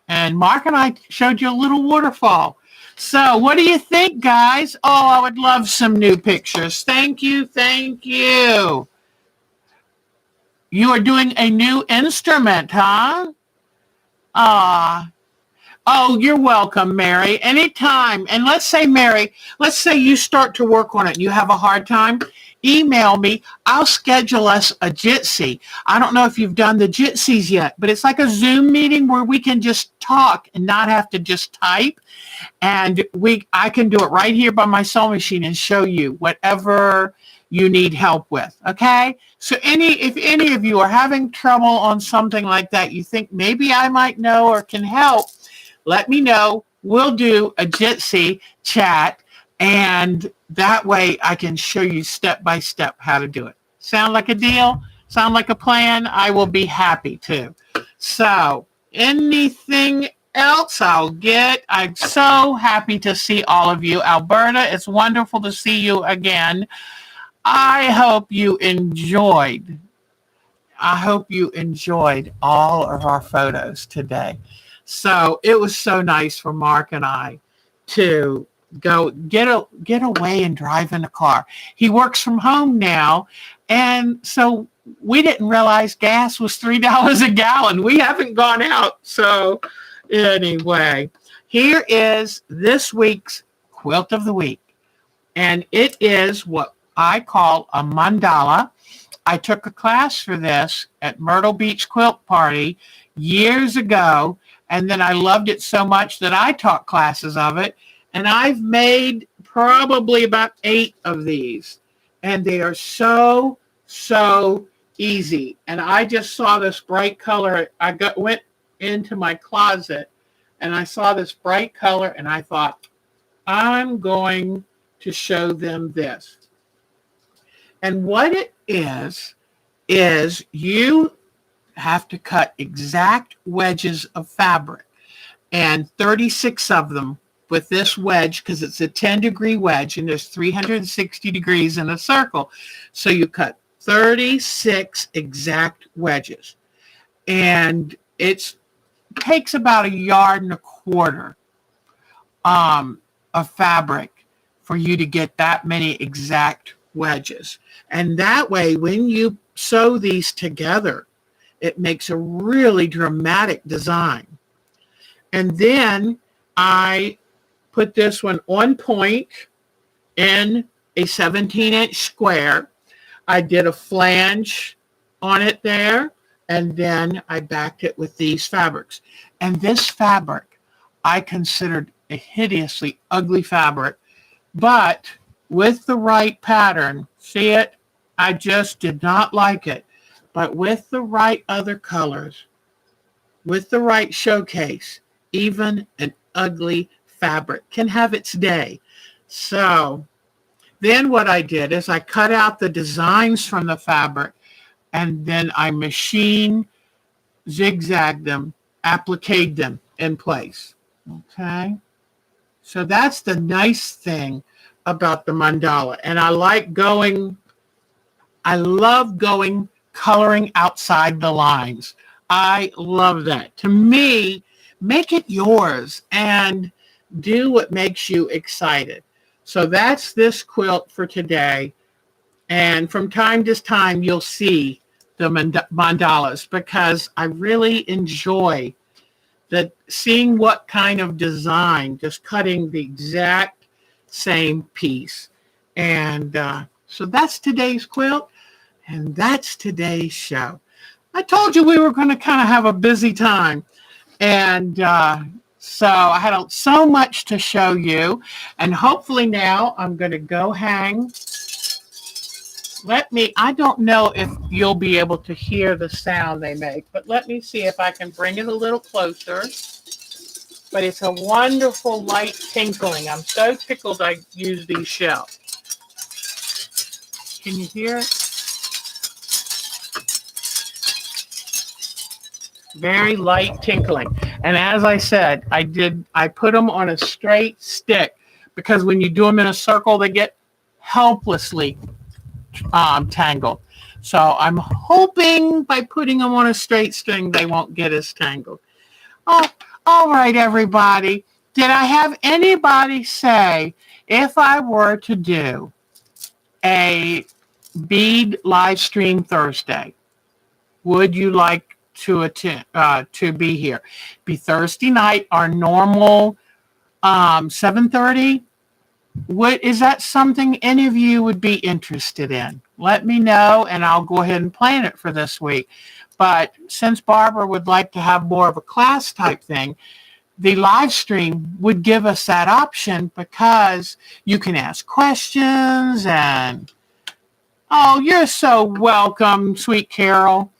Speaker 1: Mark and I showed you a little waterfall. So what do you think, guys? Oh, I would love some new pictures. Thank you, thank you. You are doing a new instrument, huh? Oh, you're welcome, Mary. Anytime. And let's say, Mary, let's say you start to work on it and you have a hard time. Email me. I'll schedule us a Jitsi. I don't know if you've done the Jitsis yet, but it's like a Zoom meeting where we can just talk and not have to just type. And I can do it right here by my sewing machine and show you whatever you need help with. Okay? So if any of you are having trouble on something like that, you think maybe I might know or can help, let me know. We'll do a Jitsi chat, and that way I can show you step by step how to do it. Sound like a deal? Sound like a plan? I will be happy to. So anything else I'm so happy to see all of you. Alberta, it's wonderful to see you again. I hope you enjoyed all of our photos today. So it was so nice for Mark and I to go get away and drive in a car. He works from home now, and so we didn't realize gas was $3 a gallon. We haven't gone out. So anyway, here is this week's Quilt of the Week. And it is what I call a mandala. I took a class for this at Myrtle Beach Quilt Party years ago, and then I loved it so much that I taught classes of it, and I've made probably about 8 of these, and they are so easy. And I just saw this bright color. Went into my closet, and I saw this bright color, and I thought, I'm going to show them this. And what it is you have to cut exact wedges of fabric, and 36 of them with this wedge, because it's a 10-degree wedge and there's 360 degrees in a circle. So you cut 36 exact wedges, and it takes about 1.25 yards of fabric for you to get that many exact wedges. And that way, when you sew these together, it makes a really dramatic design. And then I put this one on point in a 17-inch square. I did a flange on it there, and then I backed it with these fabrics. And this fabric I considered a hideously ugly fabric, but with the right pattern, see it? I just did not like it. But with the right other colors, with the right showcase, even an ugly fabric can have its day. So then what I did is I cut out the designs from the fabric, and then I machine zigzagged them, appliqued them in place. Okay? So that's the nice thing about the mandala. And I love going coloring outside the lines. I love that. To me, make it yours and do what makes you excited. So that's this quilt for today. And from time to time, you'll see the mandalas, because I really enjoy seeing what kind of design, just cutting the exact same piece. And so that's today's quilt, and that's today's show. I told you we were going to kind of have a busy time, and so I had so much to show you, and hopefully now I'm going to go hang. I don't know if you'll be able to hear the sound they make, but let me see if I can bring it a little closer. But it's a wonderful light tinkling. I'm so tickled I used these shells. Can you hear it? Very light tinkling. And as I said, I put them on a straight stick, because when you do them in a circle, they get helplessly tangled. So I'm hoping by putting them on a straight string, they won't get as tangled. Oh, all right, everybody. Did I have anybody say, if I were to do a bead live stream Thursday, would you like to attend to be here. Be Thursday night, our normal 7:30. What is that something any of you would be interested in? Let me know, and I'll go ahead and plan it for this week. But since Barbara would like to have more of a class type thing, the live stream would give us that option because you can ask questions and, oh, you're so welcome, sweet Carol.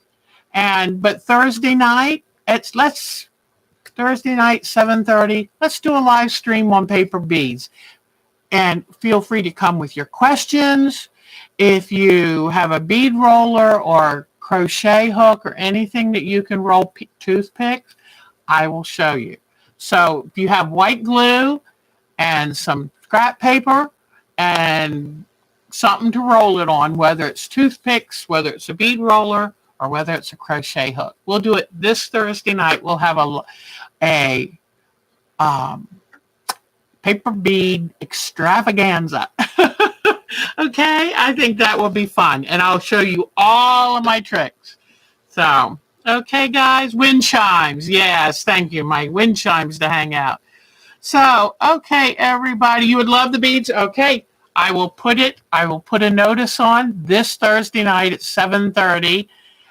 Speaker 1: But Thursday night, Thursday night, 7:30, let's do a live stream on paper beads. And feel free to come with your questions. If you have a bead roller or crochet hook or anything that you can roll toothpicks, I will show you. So if you have white glue and some scrap paper and something to roll it on, whether it's toothpicks, whether it's a bead roller, or whether it's a crochet hook, we'll do it this Thursday night. We'll have a paper bead extravaganza. Okay, I think that will be fun, and I'll show you all of my tricks. So, okay, guys, wind chimes. Yes, thank you, my wind chimes to hang out. So, okay, everybody, you would love the beads. Okay, I will put a notice on this Thursday night at 7:30.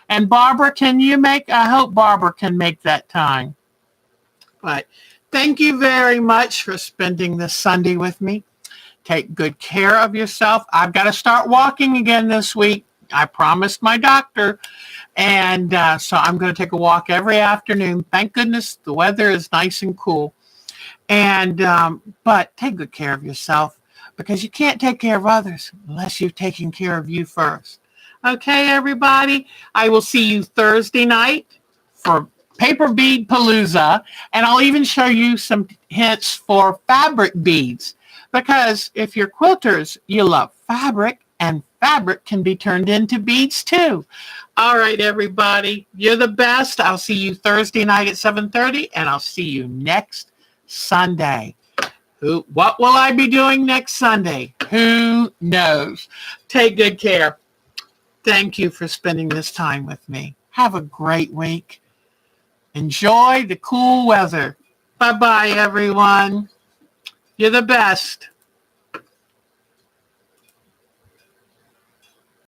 Speaker 1: And Barbara, I hope Barbara can make that time. But thank you very much for spending this Sunday with me. Take good care of yourself. I've got to start walking again this week. I promised my doctor. And so I'm going to take a walk every afternoon. Thank goodness the weather is nice and cool. But take good care of yourself, because you can't take care of others unless you've taken care of you first. Okay, everybody, I will see you Thursday night for Paper Bead Palooza, and I'll even show you some hints for fabric beads, because if you're quilters, you love fabric, and fabric can be turned into beads too. All right, everybody, you're the best. I'll see you Thursday night at 7:30, and I'll see you next Sunday. What will I be doing next Sunday? Who knows? Take good care. Thank you for spending this time with me. Have a great week. Enjoy the cool weather. Bye-bye, everyone. You're the best.